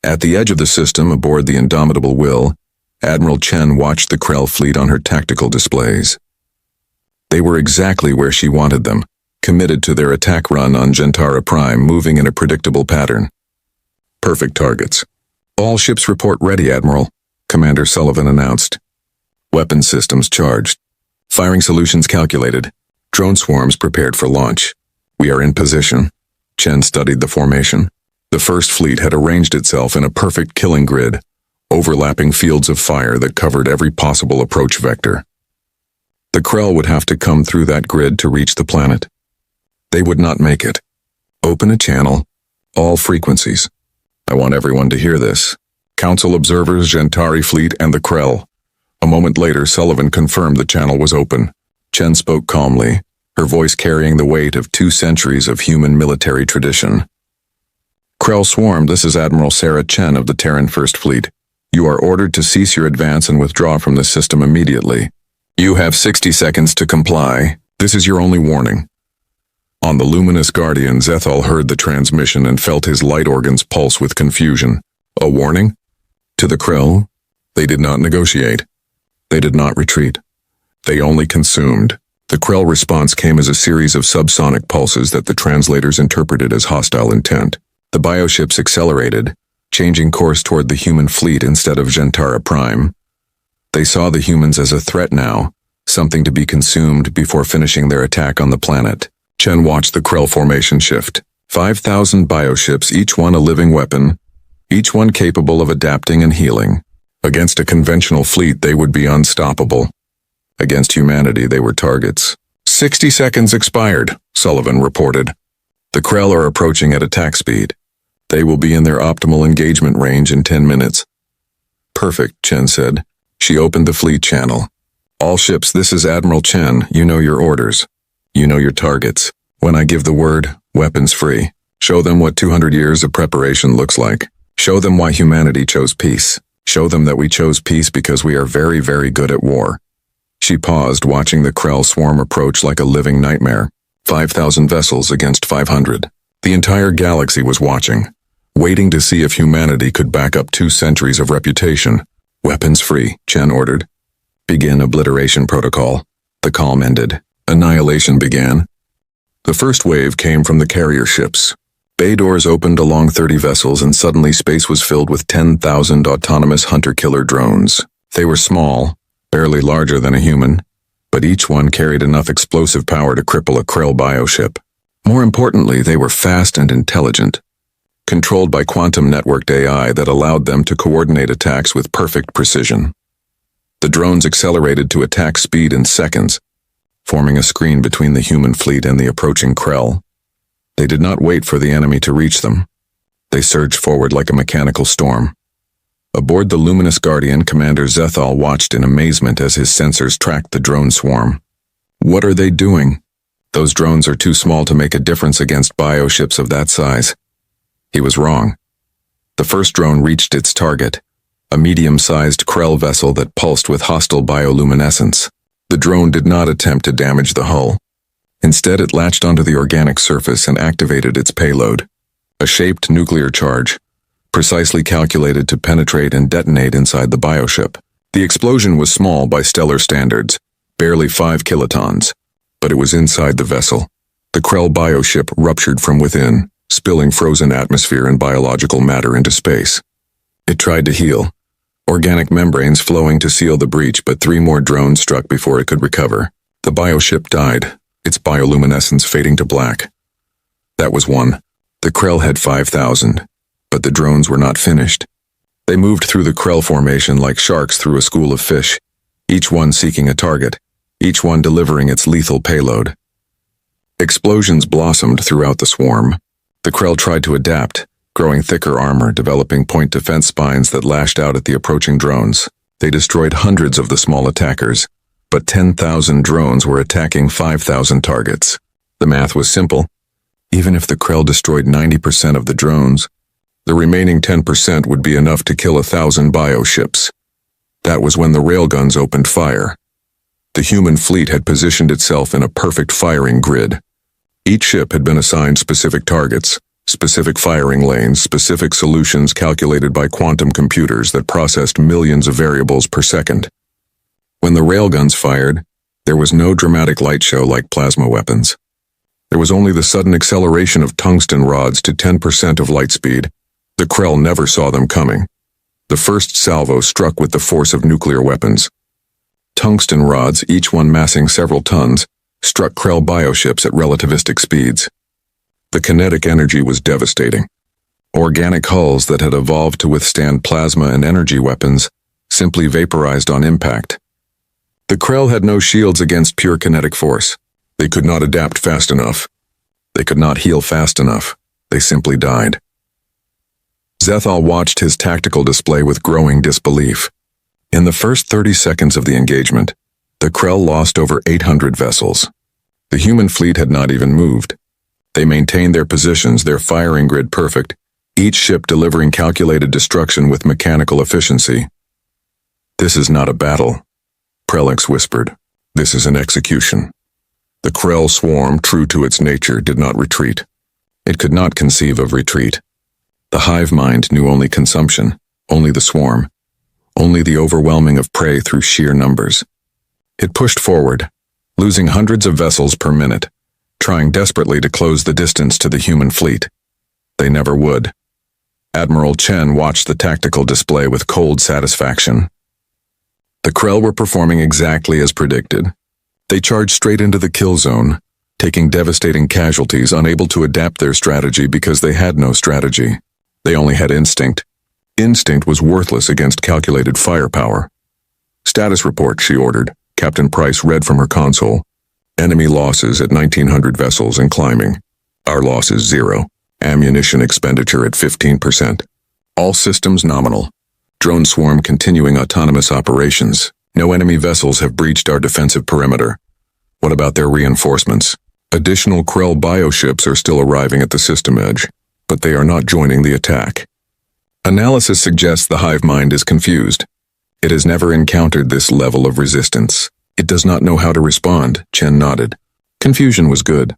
[SPEAKER 1] At the edge of the system, aboard the Indomitable Will, Admiral Chen watched the Krell fleet on her tactical displays. They were exactly where she wanted them, committed to their attack run on Gentara Prime, moving in a predictable pattern. Perfect targets. All ships report ready, Admiral, Commander Sullivan announced. Weapon systems charged. Firing solutions calculated. Drone swarms prepared for launch. We are in position. Chen studied the formation. The first fleet had arranged itself in a perfect killing grid, overlapping fields of fire that covered every possible approach vector. The Krell would have to come through that grid to reach the planet. They would not make it. Open a channel. All frequencies. I want everyone to hear this. Council observers, Gentari fleet, and the Krell. A moment later, Sullivan confirmed the channel was open. Chen spoke calmly, her voice carrying the weight of 2 centuries of human military tradition. Krell Swarm, this is Admiral Sarah Chen of the Terran First Fleet. You are ordered to cease your advance and withdraw from the system immediately. You have 60 seconds to comply. This is your only warning. On the luminous Guardian, Zethal heard the transmission and felt his light organs pulse with confusion. A warning? To the Krell, they did not negotiate. They did not retreat. They only consumed. The Krell response came as a series of subsonic pulses that the translators interpreted as hostile intent. The bioships accelerated, changing course toward the human fleet instead of Gentara Prime. They saw the humans as a threat now, something to be consumed before finishing their attack on the planet. Chen watched the Krell formation shift. 5,000 bioships, each one a living weapon, each one capable of adapting and healing. Against a conventional fleet, they would be unstoppable. Against humanity, they were targets. 60 seconds expired, Sullivan reported. The Krell are approaching at attack speed. They will be in their optimal engagement range in 10 minutes. Perfect, Chen said. She opened the fleet channel. All ships, this is Admiral Chen. You know your orders. You know your targets. When I give the word, weapons free. Show them what 200 years of preparation looks like. Show them why humanity chose peace. Show them that we chose peace because we are very, very good at war. She paused, watching the Krell swarm approach like a living nightmare. 5,000 vessels against 500. The entire galaxy was watching, waiting to see if humanity could back up 2 centuries of reputation. Weapons free, Chen ordered. Begin obliteration protocol. The calm ended. Annihilation began. The first wave came from the carrier ships. Bay doors opened along 30 vessels and suddenly space was filled with 10,000 autonomous hunter-killer drones. They were small, barely larger than a human, but each one carried enough explosive power to cripple a Krell bioship. More importantly, they were fast and intelligent, controlled by quantum networked AI that allowed them to coordinate attacks with perfect precision. The drones accelerated to attack speed in seconds, forming a screen between the human fleet and the approaching Krell. They did not wait for the enemy to reach them. They surged forward like a mechanical storm. Aboard the luminous Guardian, Commander Zethal watched in amazement as his sensors tracked the drone swarm. What are they doing? Those drones are too small to make a difference against bioships of that size. He was wrong. The first drone reached its target, a medium-sized Krell vessel that pulsed with hostile bioluminescence. The drone did not attempt to damage the hull. Instead, it latched onto the organic surface and activated its payload, a shaped nuclear charge, precisely calculated to penetrate and detonate inside the bioship. The explosion was small by stellar standards, barely 5 kilotons, but it was inside the vessel. The Krell bioship ruptured from within, spilling frozen atmosphere and biological matter into space. It tried to heal, organic membranes flowing to seal the breach, but 3 more drones struck before it could recover. The bioship died, its bioluminescence fading to black. That was one. The Krell had 5,000, but the drones were not finished. They moved through the Krell formation like sharks through a school of fish, each one seeking a target, each one delivering its lethal payload. Explosions blossomed throughout the swarm. The Krell tried to adapt, growing thicker armor, developing point defense spines that lashed out at the approaching drones. They destroyed hundreds of the small attackers, but 10,000 drones were attacking 5,000 targets. The math was simple. Even if the Krell destroyed 90% of the drones, the remaining 10% would be enough to kill 1,000 bioships. That was when the railguns opened fire. The human fleet had positioned itself in a perfect firing grid. Each ship had been assigned specific targets, specific firing lanes, specific solutions calculated by quantum computers that processed millions of variables per second. When the railguns fired, there was no dramatic light show like plasma weapons. There was only the sudden acceleration of tungsten rods to 10% of light speed. The Krell never saw them coming. The first salvo struck with the force of nuclear weapons. Tungsten rods, each one massing several tons, struck Krell bioships at relativistic speeds. The kinetic energy was devastating. Organic hulls that had evolved to withstand plasma and energy weapons simply vaporized on impact. The Krell had no shields against pure kinetic force. They could not adapt fast enough. They could not heal fast enough. They simply died. Zethal watched his tactical display with growing disbelief. In the first 30 seconds of the engagement, the Krell lost over 800 vessels. The human fleet had not even moved. They maintained their positions, their firing grid perfect, each ship delivering calculated destruction with mechanical efficiency. "This is not a battle," Prelix whispered. "This is an execution." The Krell swarm, true to its nature, did not retreat. It could not conceive of retreat. The hive mind knew only consumption, only the swarm, only the overwhelming of prey through sheer numbers. It pushed forward, losing hundreds of vessels per minute, trying desperately to close the distance to the human fleet. They never would. Admiral Chen watched the tactical display with cold satisfaction. The Krell were performing exactly as predicted. They charged straight into the kill zone, taking devastating casualties, unable to adapt their strategy because they had no strategy. They only had instinct. Instinct was worthless against calculated firepower. "Status report," she ordered. Captain Price read from her console. "Enemy losses at 1,900 vessels and climbing. Our losses 0. Ammunition expenditure at 15%. All systems nominal. Drone swarm continuing autonomous operations. No enemy vessels have breached our defensive perimeter. What about their reinforcements? Additional Krell bioships are still arriving at the system edge, but they are not joining the attack." Analysis suggests the hive mind is confused. It has never encountered this level of resistance. It does not know how to respond, Chen nodded. Confusion was good.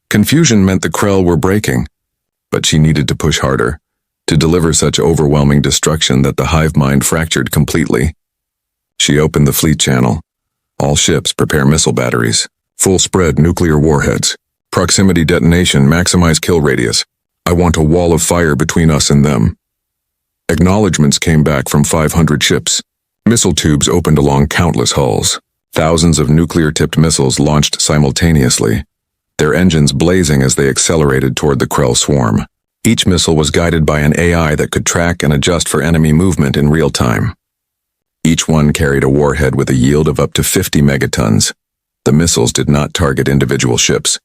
[SPEAKER 1] Confusion meant the Krell were breaking, but she needed to push harder, to deliver such overwhelming destruction that the hive mind fractured completely. She opened the fleet channel. "All ships prepare missile batteries. Full spread nuclear warheads. Proximity detonation, maximize kill radius. I want a wall of fire between us and them." Acknowledgements came back from 500 ships. Missile tubes opened along countless hulls. Thousands of nuclear-tipped missiles launched simultaneously, their engines blazing as they accelerated toward the Krell swarm. Each missile was guided by an AI that could track and adjust for enemy movement in real time. Each one carried a warhead with a yield of up to 50 megatons. The missiles did not target individual ships.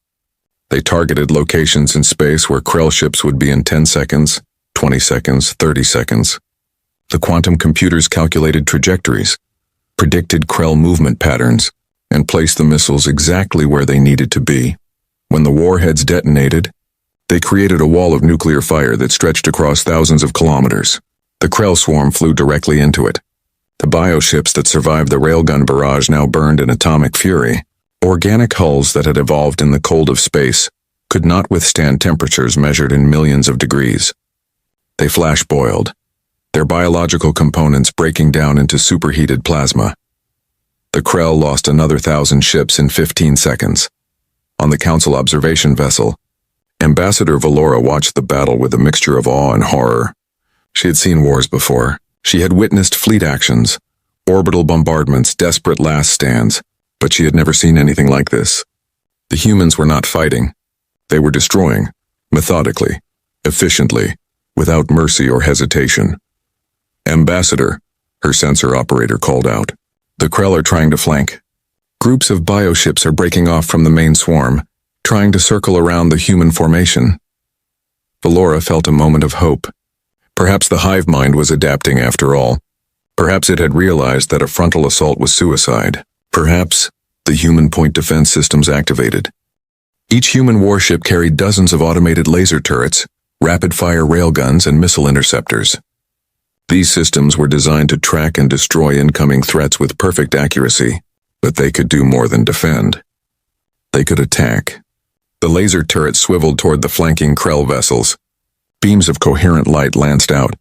[SPEAKER 1] They targeted locations in space where Krell ships would be in 10 seconds, 20 seconds, 30 seconds. The quantum computers calculated trajectories, predicted Krell movement patterns, and placed the missiles exactly where they needed to be. When the warheads detonated, they created a wall of nuclear fire that stretched across thousands of kilometers. The Krell swarm flew directly into it. The bioships that survived the railgun barrage now burned in atomic fury. Organic hulls that had evolved in the cold of space could not withstand temperatures measured in millions of degrees. They flash-boiled, their biological components breaking down into superheated plasma. The Krell lost another 1,000 ships in 15 seconds. On the Council observation vessel, Ambassador Valora watched the battle with a mixture of awe and horror. She had seen wars before. She had witnessed fleet actions, orbital bombardments, desperate last stands, but she had never seen anything like this. The humans were not fighting. They were destroying, methodically, efficiently, without mercy or hesitation. Ambassador, her sensor operator called out. The Krell are trying to flank. Groups of bioships are breaking off from the main swarm, trying to circle around the human formation. Valora felt a moment of hope. Perhaps the hive mind was adapting after all. Perhaps it had realized that a frontal assault was suicide. Perhaps the human point defense systems activated. Each human warship carried dozens of automated laser turrets, rapid-fire railguns, and missile interceptors. These systems were designed to track and destroy incoming threats with perfect accuracy, but they could do more than defend. They could attack. The laser turrets swiveled toward the flanking Krell vessels. Beams of coherent light lanced out,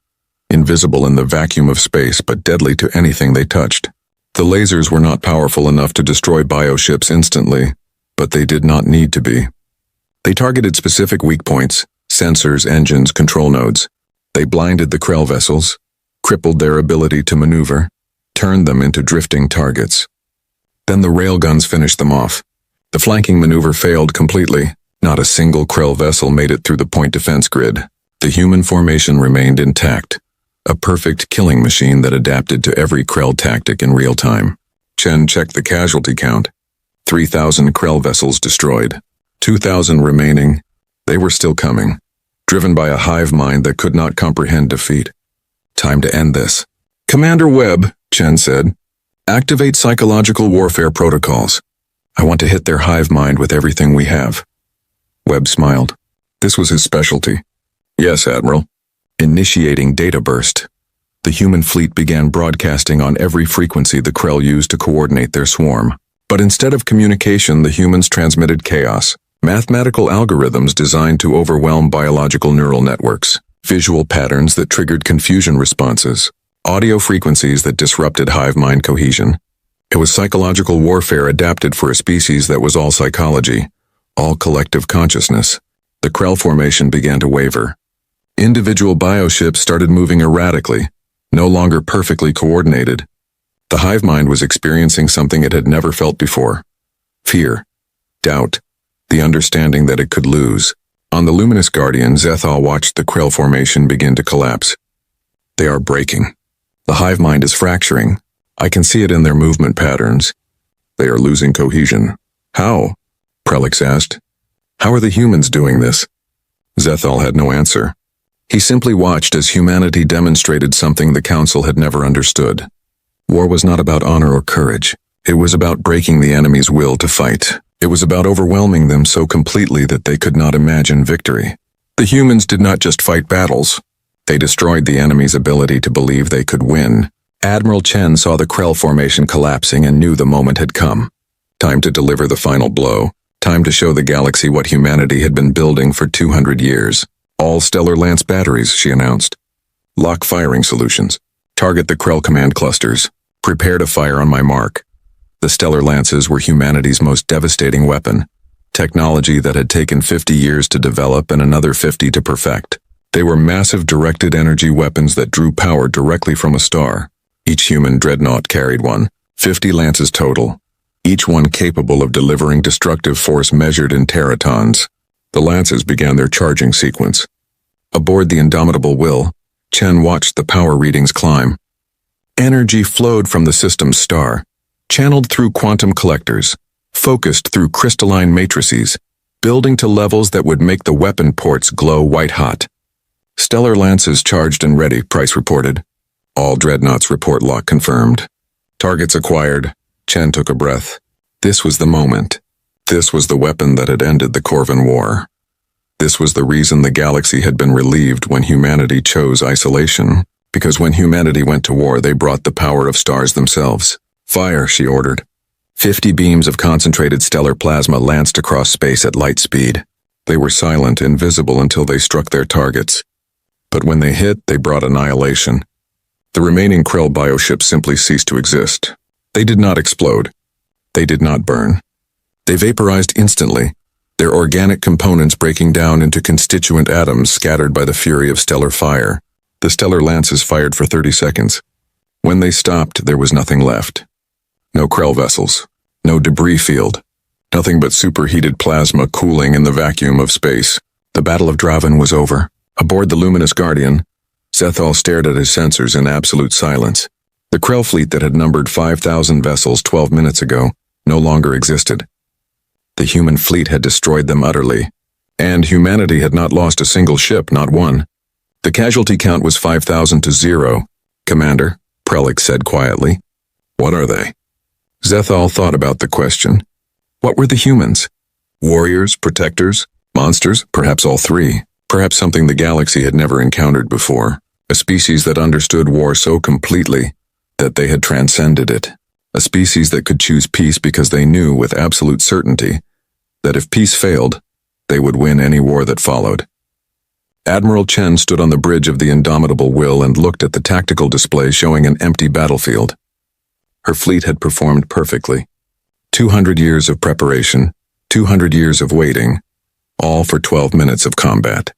[SPEAKER 1] invisible in the vacuum of space but deadly to anything they touched. The lasers were not powerful enough to destroy bioships instantly, but they did not need to be. They targeted specific weak points, sensors, engines, control nodes. They blinded the Krell vessels, crippled their ability to maneuver, turned them into drifting targets. Then the railguns finished them off. The flanking maneuver failed completely. Not a single Krell vessel made it through the point defense grid. The human formation remained intact, a perfect killing machine that adapted to every Krell tactic in real time. Chen checked the casualty count. 3,000 Krell vessels destroyed. 2,000 remaining. They were still coming, driven by a hive mind that could not comprehend defeat. Time to end this. Commander Webb, Chen said, activate psychological warfare protocols. I want to hit their hive mind with everything we have. Webb smiled. This was his specialty. Yes, Admiral. Initiating data burst. The human fleet began broadcasting on every frequency the Krell used to coordinate their swarm. But instead of communication, the humans transmitted chaos. Mathematical algorithms designed to overwhelm biological neural networks. Visual patterns that triggered confusion responses. Audio frequencies that disrupted hive mind cohesion. It was psychological warfare adapted for a species that was all psychology, all collective consciousness. The Krell formation began to waver. Individual bioships started moving erratically, no longer perfectly coordinated. The hive mind was experiencing something it had never felt before. Fear, doubt, the understanding that it could lose. On the Luminous Guardian, Zethal watched the Krell formation begin to collapse. They are breaking. The hive mind is fracturing. I can see it in their movement patterns. They are losing cohesion. How? Prelix asked. How are the humans doing this? Zethal had no answer. He simply watched as humanity demonstrated something the Council had never understood. War was not about honor or courage. It was about breaking the enemy's will to fight. It was about overwhelming them so completely that they could not imagine victory. The humans did not just fight battles. They destroyed the enemy's ability to believe they could win. Admiral Chen saw the Krell formation collapsing and knew the moment had come. Time to deliver the final blow. Time to show the galaxy what humanity had been building for 200 years. All Stellar Lance batteries, she announced. Lock firing solutions. Target the Krell command clusters. Prepare to fire on my mark. The Stellar Lances were humanity's most devastating weapon. Technology that had taken 50 years to develop and another 50 to perfect. They were massive directed energy weapons that drew power directly from a star. Each human dreadnought carried one. 50 lances total. Each one capable of delivering destructive force measured in teratons. The lances began their charging sequence. Aboard the Indomitable Will, Chen watched the power readings climb. Energy flowed from the system's star, channeled through quantum collectors, focused through crystalline matrices, building to levels that would make the weapon ports glow white-hot. Stellar lances charged and ready, Price reported. All dreadnoughts report lock confirmed. Targets acquired. Chen took a breath. This was the moment. This was the weapon that had ended the Corvan War. This was the reason the galaxy had been relieved when humanity chose isolation, because when humanity went to war they brought the power of stars themselves. Fire, she ordered. 50 beams of concentrated stellar plasma lanced across space at light speed. They were silent, invisible until they struck their targets. But when they hit, they brought annihilation. The remaining Krell bioships simply ceased to exist. They did not explode. They did not burn. They vaporized instantly, their organic components breaking down into constituent atoms scattered by the fury of stellar fire. The stellar lances fired for 30 seconds. When they stopped, there was nothing left. No Krell vessels, no debris field, nothing but superheated plasma cooling in the vacuum of space. The Battle of Draven was over. Aboard the Luminous Guardian, Zethal stared at his sensors in absolute silence. The Krell fleet that had numbered 5,000 vessels 12 minutes ago no longer existed. The human fleet had destroyed them utterly, and humanity had not lost a single ship, not one. The casualty count was 5,000 to 0. Commander, Prelix said quietly. What are they? Zethal thought about the question. What were the humans? Warriors, protectors, monsters, perhaps all three. Perhaps something the galaxy had never encountered before. A species that understood war so completely that they had transcended it. A species that could choose peace because they knew with absolute certainty that if peace failed, they would win any war that followed. Admiral Chen stood on the bridge of the Indomitable Will and looked at the tactical display showing an empty battlefield. Her fleet had performed perfectly. 200 years of preparation, 200 years of waiting, all for 12 minutes of combat.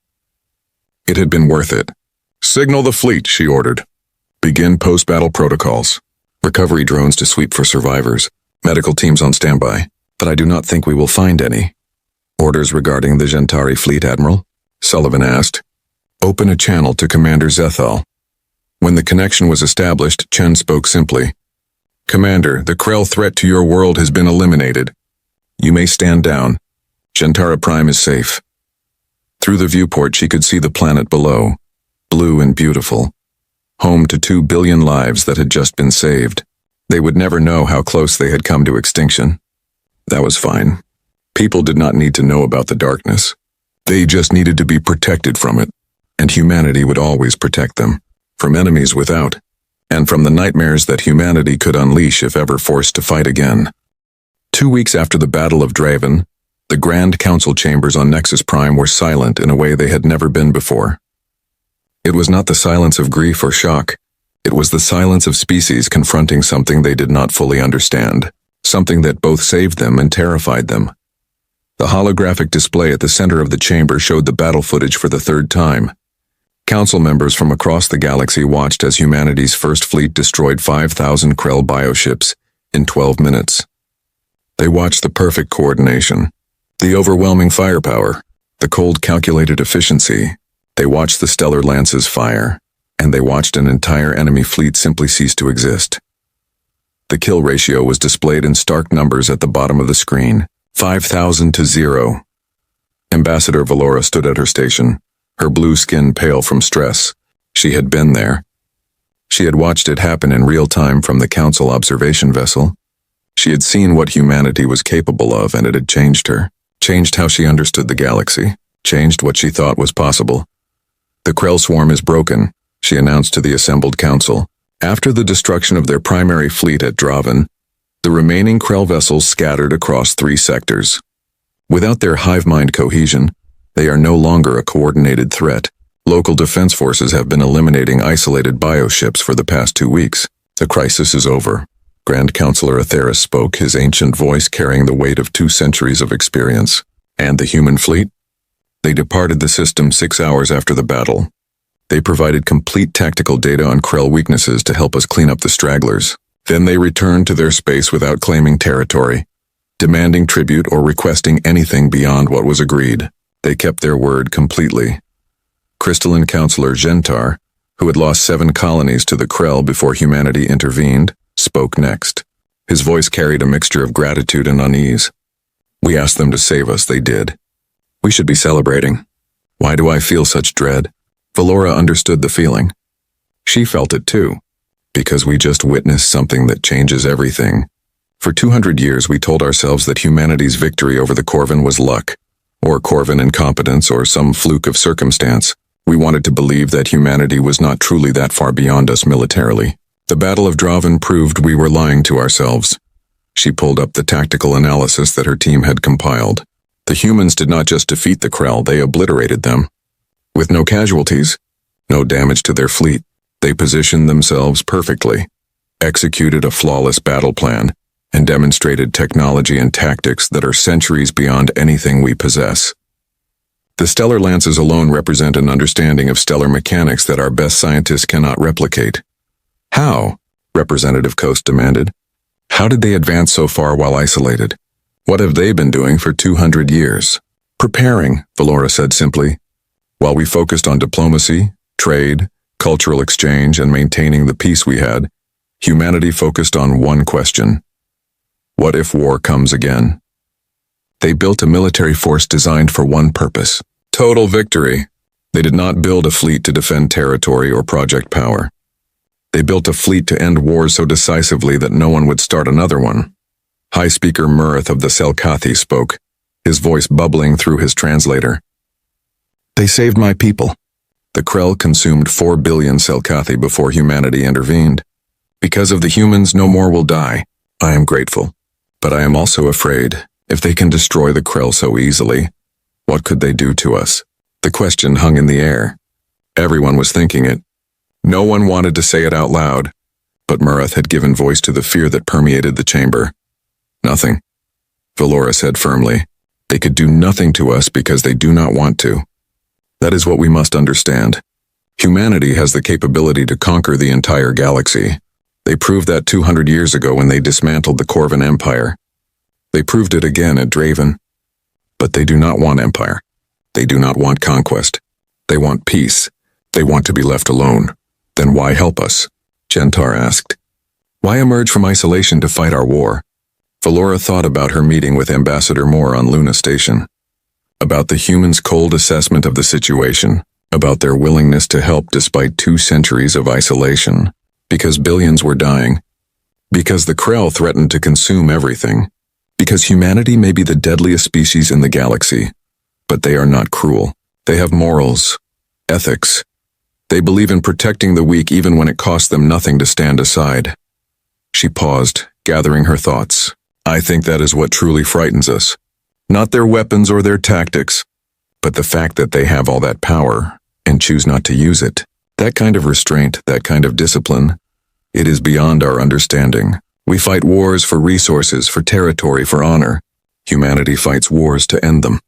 [SPEAKER 1] It had been worth it. Signal the fleet, she ordered. Begin post-battle protocols. Recovery drones to sweep for survivors. Medical teams on standby. But I do not think we will find any. Orders regarding the Gentari fleet, Admiral? Sullivan asked. Open a channel to Commander Zethal. When the connection was established, Chen spoke simply. Commander, the Krell threat to your world has been eliminated. You may stand down. Gentara Prime is safe. Through the viewport she could see the planet below, blue and beautiful, home to 2 billion lives that had just been saved. They would never know how close they had come to extinction. That was fine. People did not need to know about the darkness. They just needed to be protected from it, and humanity would always protect them, from enemies without, and from the nightmares that humanity could unleash if ever forced to fight again. 2 weeks after the Battle of Draven, the Grand Council chambers on Nexus Prime were silent in a way they had never been before. It was not the silence of grief or shock. It was the silence of species confronting something they did not fully understand, something that both saved them and terrified them. The holographic display at the center of the chamber showed the battle footage for the third time. Council members from across the galaxy watched as humanity's first fleet destroyed 5,000 Krell bioships in 12 minutes. They watched the perfect coordination, the overwhelming firepower, the cold calculated efficiency. They watched the stellar lances fire, and they watched an entire enemy fleet simply cease to exist. The kill ratio was displayed in stark numbers at the bottom of the screen, 5,000 to 0. Ambassador Valora stood at her station, her blue skin pale from stress. She had been there. She had watched it happen in real time from the Council observation vessel. She had seen what humanity was capable of, and it had changed her, changed how she understood the galaxy, changed what she thought was possible. The Krell swarm is broken, she announced to the assembled council. After the destruction of their primary fleet at Draven, the remaining Krell vessels scattered across 3 sectors. Without their hive mind cohesion, they are no longer a coordinated threat. Local defense forces have been eliminating isolated bioships for the past 2 weeks. The crisis is over. Grand Counselor Atheris spoke, his ancient voice carrying the weight of 2 centuries of experience. And the human fleet? They departed the system 6 hours after the battle. They provided complete tactical data on Krell weaknesses to help us clean up the stragglers. Then they returned to their space without claiming territory, demanding tribute or requesting anything beyond what was agreed. They kept their word completely. Crystalline Counselor Gentar, who had lost 7 colonies to the Krell before humanity intervened, spoke next. His voice carried a mixture of gratitude and unease. We asked them to save us, they did. We should be celebrating. Why do I feel such dread? Valora understood the feeling. She felt it too, because we just witnessed something that changes everything. For 200 years we told ourselves that humanity's victory over the Corvin was luck, or Corvin incompetence, or some fluke of circumstance. We wanted to believe that humanity was not truly that far beyond us militarily. The Battle of Draven proved we were lying to ourselves. She pulled up the tactical analysis that her team had compiled. The humans did not just defeat the Krell, they obliterated them. With no casualties, no damage to their fleet, they positioned themselves perfectly, executed a flawless battle plan, and demonstrated technology and tactics that are centuries beyond anything we possess. The stellar lances alone represent an understanding of stellar mechanics that our best scientists cannot replicate. How? Representative Coast demanded. How did they advance so far while isolated? What have they been doing for 200 years? Preparing, Valora said simply. While we focused on diplomacy, trade, cultural exchange, and maintaining the peace we had, humanity focused on one question. What if war comes again? They built a military force designed for one purpose: total victory. They did not build a fleet to defend territory or project power. They built a fleet to end wars so decisively that no one would start another one. High Speaker Murith of the Selkathi spoke, his voice bubbling through his translator. They saved my people. The Krell consumed 4 billion Selkathi before humanity intervened. Because of the humans, no more will die. I am grateful. But I am also afraid, if they can destroy the Krell so easily, what could they do to us? The question hung in the air. Everyone was thinking it. No one wanted to say it out loud, but Murith had given voice to the fear that permeated the chamber. Nothing. Valora said firmly. They could do nothing to us because they do not want to. That is what we must understand. Humanity has the capability to conquer the entire galaxy. They proved that 200 years ago when they dismantled the Corvin Empire. They proved it again at Draven. But they do not want empire. They do not want conquest. They want peace. They want to be left alone. Then why help us? Gentar asked. Why emerge from isolation to fight our war? Valora thought about her meeting with Ambassador Moore on Luna Station. About the humans' cold assessment of the situation. About their willingness to help despite 2 centuries of isolation. Because billions were dying. Because the Krell threatened to consume everything. Because humanity may be the deadliest species in the galaxy. But they are not cruel. They have morals, ethics. They believe in protecting the weak even when it costs them nothing to stand aside. She paused, gathering her thoughts. I think that is what truly frightens us. Not their weapons or their tactics, but the fact that they have all that power and choose not to use it. That kind of restraint, that kind of discipline, it is beyond our understanding. We fight wars for resources, for territory, for honor. Humanity fights wars to end them.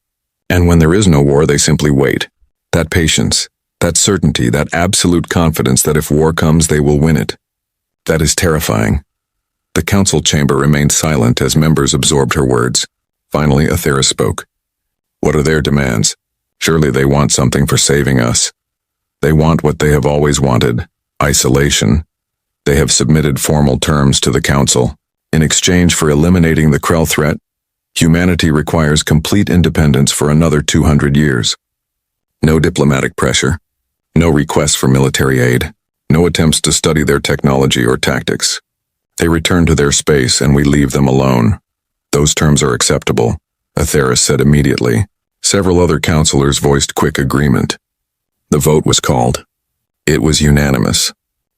[SPEAKER 1] And when there is no war, they simply wait. That patience, that certainty, that absolute confidence that if war comes, they will win it. That is terrifying. The council chamber remained silent as members absorbed her words. Finally, Athera spoke. What are their demands? Surely they want something for saving us. They want what they have always wanted, isolation. They have submitted formal terms to the council. In exchange for eliminating the Krell threat, humanity requires complete independence for another 200 years. No diplomatic pressure. No requests for military aid. No attempts to study their technology or tactics. They return to their space and we leave them alone. Those terms are acceptable, Athera said immediately. Several other counselors voiced quick agreement. The vote was called. It was unanimous.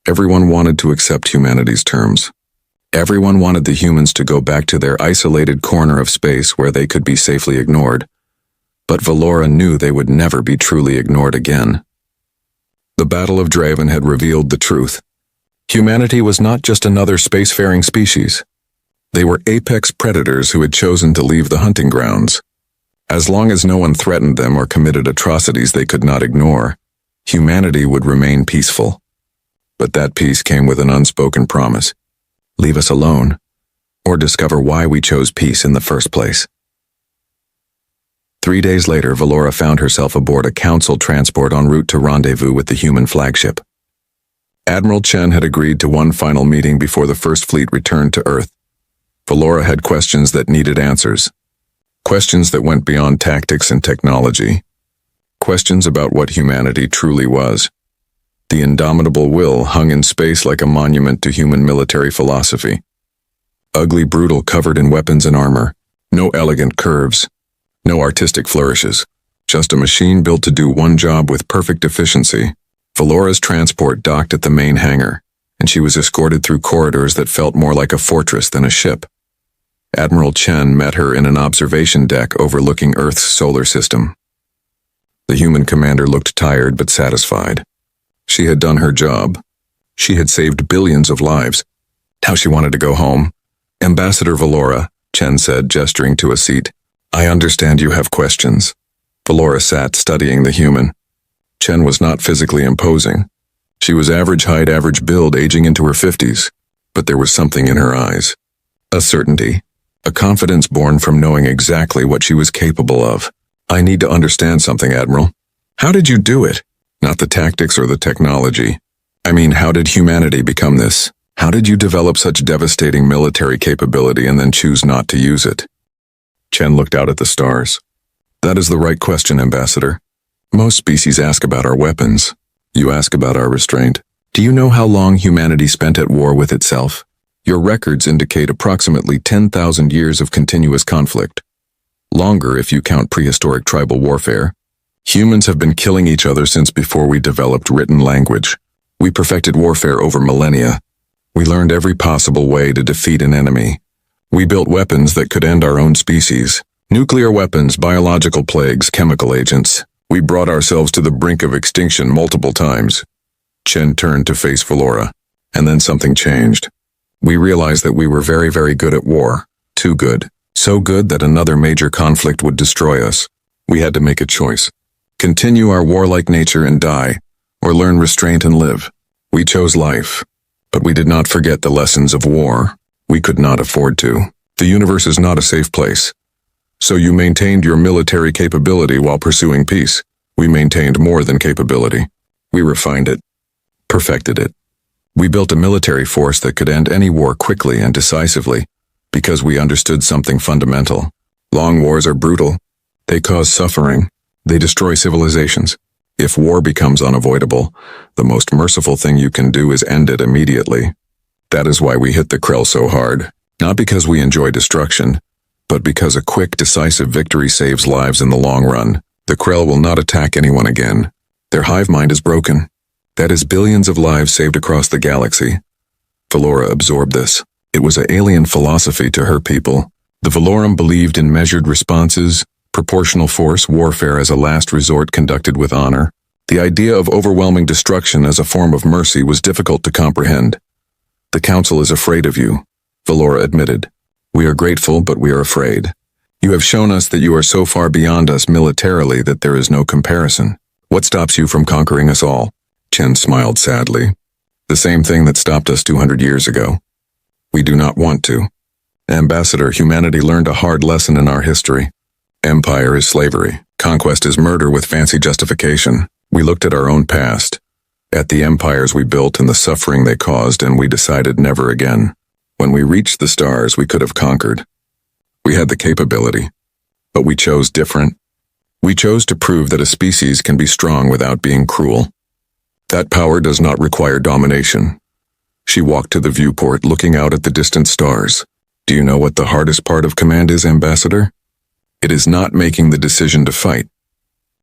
[SPEAKER 1] Everyone wanted to accept humanity's terms. Everyone wanted the humans to go back to their isolated corner of space where they could be safely ignored. But Valora knew they would never be truly ignored again. The Battle of Draven had revealed the truth. Humanity was not just another spacefaring species. They were apex predators who had chosen to leave the hunting grounds. As long as no one threatened them or committed atrocities they could not ignore, humanity would remain peaceful. But that peace came with an unspoken promise. Leave us alone, or discover why we chose peace in the first place. 3 days later, Valora found herself aboard a council transport en route to rendezvous with the human flagship. Admiral Chen had agreed to one final meeting before the First Fleet returned to Earth. Valora had questions that needed answers. Questions that went beyond tactics and technology. Questions about what humanity truly was. The indomitable will hung in space like a monument to human military philosophy. Ugly, brutal, covered in weapons and armor. No elegant curves. No artistic flourishes. Just a machine built to do one job with perfect efficiency. Valora's transport docked at the main hangar, and she was escorted through corridors that felt more like a fortress than a ship. Admiral Chen met her in an observation deck overlooking Earth's solar system. The human commander looked tired but satisfied. She had done her job. She had saved billions of lives. Now she wanted to go home. "Ambassador Valora," Chen said, gesturing to a seat. "I understand you have questions." Valora sat, studying the human. Chen was not physically imposing. She was average height, average build, aging into her 50s. But there was something in her eyes. A certainty. A confidence born from knowing exactly what she was capable of. "I need to understand something, Admiral." "How did you do it?" "Not the tactics or the technology. I mean, how did humanity become this? How did you develop such devastating military capability and then choose not to use it?" Chen looked out at the stars. "That is the right question, Ambassador. Most species ask about our weapons. You ask about our restraint. Do you know how long humanity spent at war with itself? Your records indicate approximately 10,000 years of continuous conflict. Longer if you count prehistoric tribal warfare. Humans have been killing each other since before we developed written language. We perfected warfare over millennia. We learned every possible way to defeat an enemy. We built weapons that could end our own species. Nuclear weapons, biological plagues, chemical agents. We brought ourselves to the brink of extinction multiple times." Chen turned to face Valora, and then something changed. "We realized that we were very, very good at war. Too good. So good that another major conflict would destroy us. We had to make a choice. Continue our warlike nature and die, or learn restraint and live. We chose life, but we did not forget the lessons of war. We could not afford to. The universe is not a safe place. So you maintained your military capability while pursuing peace. We maintained more than capability. We refined it, perfected it. We built a military force that could end any war quickly and decisively, because we understood something fundamental. Long wars are brutal. They cause suffering. They destroy civilizations. If war becomes unavoidable, the most merciful thing you can do is end it immediately. That is why we hit the Krell so hard. Not because we enjoy destruction, but because a quick, decisive victory saves lives in the long run. The Krell will not attack anyone again. Their hive mind is broken. That is billions of lives saved across the galaxy. Valora absorbed this. It was an alien philosophy to her people. The Valorum believed in measured responses, proportional force, warfare as a last resort conducted with honor. The idea of overwhelming destruction as a form of mercy was difficult to comprehend. "The Council is afraid of you," Valora admitted. "We are grateful, but we are afraid. You have shown us that you are so far beyond us militarily that there is no comparison. What stops you from conquering us all?" Chen smiled sadly. "The same thing that stopped us 200 years ago. We do not want to. Ambassador, humanity learned a hard lesson in our history. Empire is slavery. Conquest is murder with fancy justification. We looked at our own past, at the empires we built and the suffering they caused, and we decided never again. When we reached the stars, we could have conquered. We had the capability, but we chose different. We chose to prove that a species can be strong without being cruel. That power does not require domination." She walked to the viewport, looking out at the distant stars. "Do you know what the hardest part of command is, Ambassador? It is not making the decision to fight.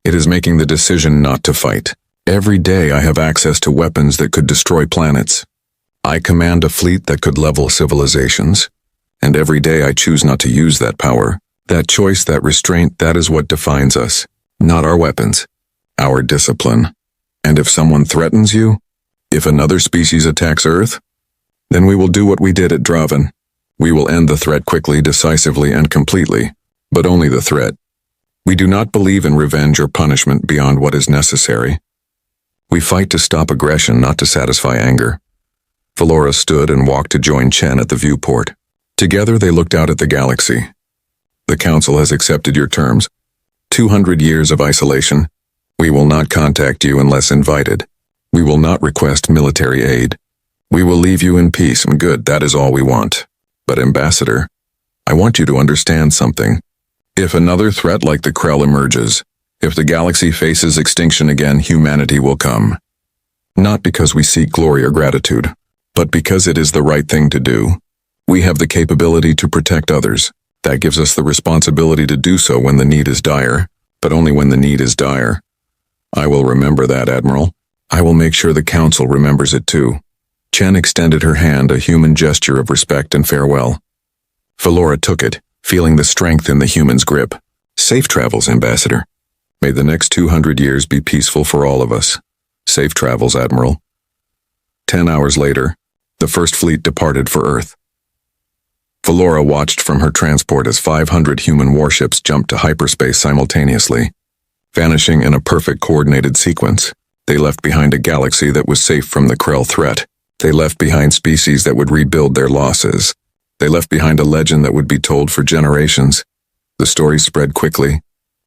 [SPEAKER 1] It is making the decision not to fight. Every day I have access to weapons that could destroy planets. I command a fleet that could level civilizations. And every day I choose not to use that power. That choice, that restraint, that is what defines us. Not our weapons. Our discipline. And if someone threatens you, if another species attacks Earth, then we will do what we did at Draven. We will end the threat quickly, decisively, and completely, but only the threat. We do not believe in revenge or punishment beyond what is necessary. We fight to stop aggression, not to satisfy anger." Valora stood and walked to join Chen at the viewport. Together they looked out at the galaxy. "The Council has accepted your terms. 200 years of isolation. We will not contact you unless invited. We will not request military aid. We will leave you in peace and good, that is all we want. But Ambassador, I want you to understand something. If another threat like the Krell emerges, if the galaxy faces extinction again, humanity will come. Not because we seek glory or gratitude, but because it is the right thing to do. We have the capability to protect others. That gives us the responsibility to do so when the need is dire, but only when the need is dire. I will remember that, Admiral. I will make sure the Council remembers it too. Chen extended her hand, a human gesture of respect and farewell. Valora took it, feeling the strength in the human's grip. Safe travels, Ambassador. May the next 200 years be peaceful for all of us. Safe travels, Admiral. 10 hours later, the first fleet departed for Earth. Valora watched from her transport as 500 human warships jumped to hyperspace simultaneously. Vanishing in a perfect coordinated sequence, they left behind a galaxy that was safe from the Krell threat. They left behind species that would rebuild their losses. They left behind a legend that would be told for generations. The story spread quickly.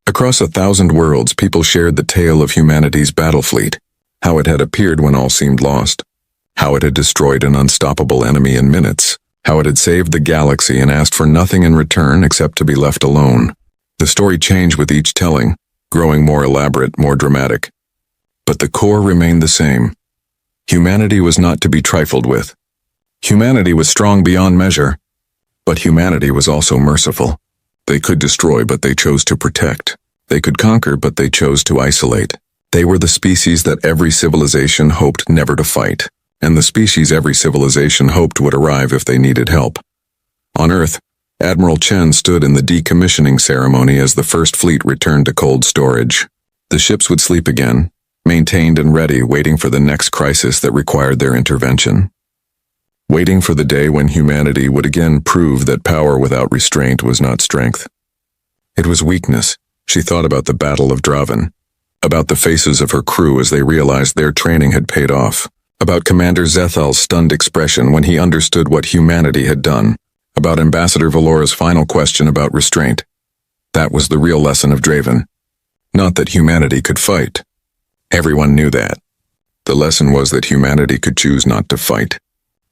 [SPEAKER 1] Across 1,000 worlds, people shared the tale of humanity's battle fleet, how it had appeared when all seemed lost, how it had destroyed an unstoppable enemy in minutes, how it had saved the galaxy and asked for nothing in return except to be left alone. The story changed with each telling, growing more elaborate, more dramatic. But the core remained the same. Humanity was not to be trifled with. Humanity was strong beyond measure, but humanity was also merciful. They could destroy, but they chose to protect. They could conquer, but they chose to isolate. They were the species that every civilization hoped never to fight, and the species every civilization hoped would arrive if they needed help. On Earth, Admiral Chen stood in the decommissioning ceremony as the first fleet returned to cold storage. The ships would sleep again, maintained and ready, waiting for the next crisis that required their intervention. Waiting for the day when humanity would again prove that power without restraint was not strength. It was weakness. She thought about the Battle of Draven, about the faces of her crew as they realized their training had paid off, about Commander Zethal's stunned expression when he understood what humanity had done, about Ambassador Valora's final question about restraint. That was the real lesson of Draven. Not that humanity could fight. Everyone knew that. The lesson was that humanity could choose not to fight.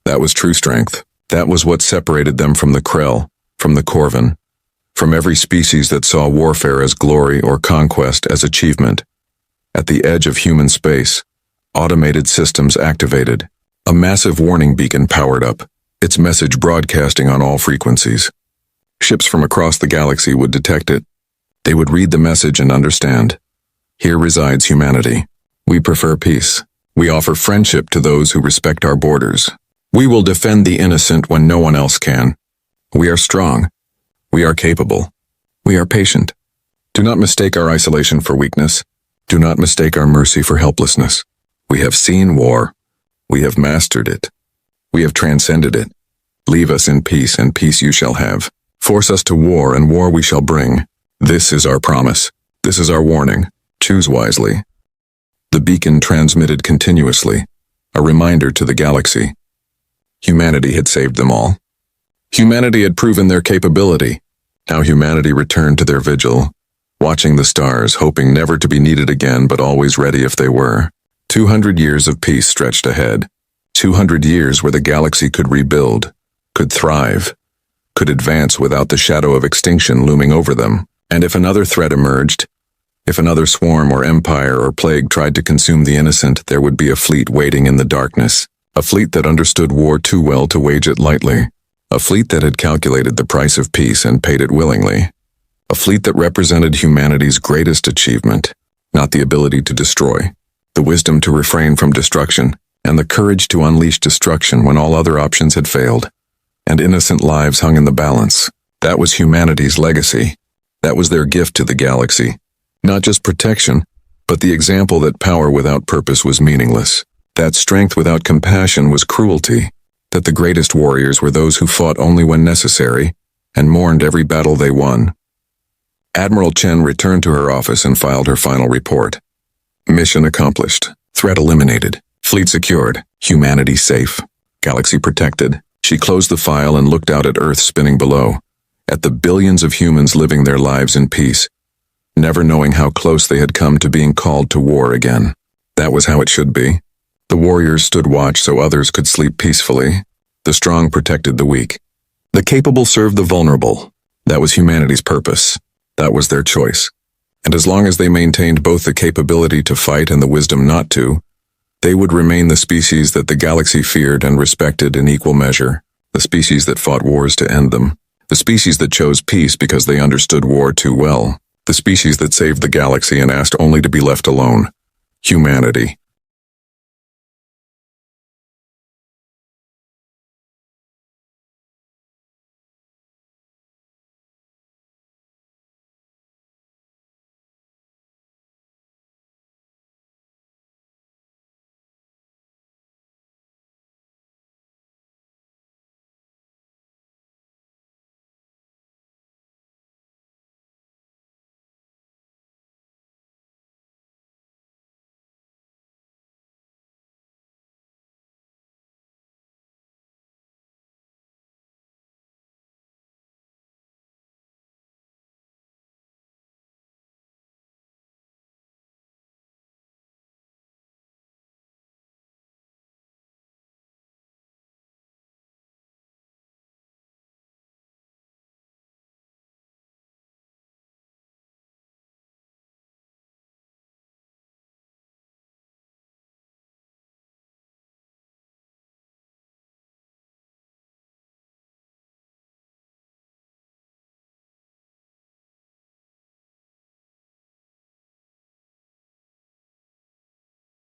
[SPEAKER 1] That was true strength. That was what separated them from the Krell, from the Corvin, from every species that saw warfare as glory or conquest as achievement. At the edge of human space, automated systems activated. A massive warning beacon powered up, its message broadcasting on all frequencies. Ships from across the galaxy would detect it. They would read the message and understand. Here resides humanity. We prefer peace. We offer friendship to those who respect our borders. We will defend the innocent when no one else can. We are strong. We are capable. We are patient. Do not mistake our isolation for weakness. Do not mistake our mercy for helplessness. We have seen war. We have mastered it. We have transcended it. Leave us in peace, and peace you shall have. Force us to war, and war we shall bring. This is our promise. This is our warning. Choose wisely. The beacon transmitted continuously, a reminder to the galaxy. Humanity had saved them all. Humanity had proven their capability. Now humanity returned to their vigil, watching the stars, hoping never to be needed again, but always ready if they were. 200 years of peace stretched ahead. 200 years where the galaxy could rebuild, could thrive, could advance without the shadow of extinction looming over them. And if another threat emerged, if another swarm or empire or plague tried to consume the innocent, there would be a fleet waiting in the darkness. A fleet that understood war too well to wage it lightly. A fleet that had calculated the price of peace and paid it willingly. A fleet that represented humanity's greatest achievement, not the ability to destroy, the wisdom to refrain from destruction, and the courage to unleash destruction when all other options had failed, and innocent lives hung in the balance. That was humanity's legacy. That was their gift to the galaxy. Not just protection, but the example that power without purpose was meaningless. That strength without compassion was cruelty. That the greatest warriors were those who fought only when necessary, and mourned every battle they won. Admiral Chen returned to her office and filed her final report. Mission accomplished. Threat eliminated. Fleet secured. Humanity safe. Galaxy protected. She closed the file and looked out at Earth spinning below, at the billions of humans living their lives in peace, never knowing how close they had come to being called to war again. That was how it should be. The warriors stood watch so others could sleep peacefully. The strong protected the weak. The capable serve the vulnerable. That was humanity's purpose. That was their choice. And as long as they maintained both the capability to fight and the wisdom not to, they would remain the species that the galaxy feared and respected in equal measure, the species that fought wars to end them, the species that chose peace because they understood war too well, the species that saved the galaxy and asked only to be left alone. Humanity.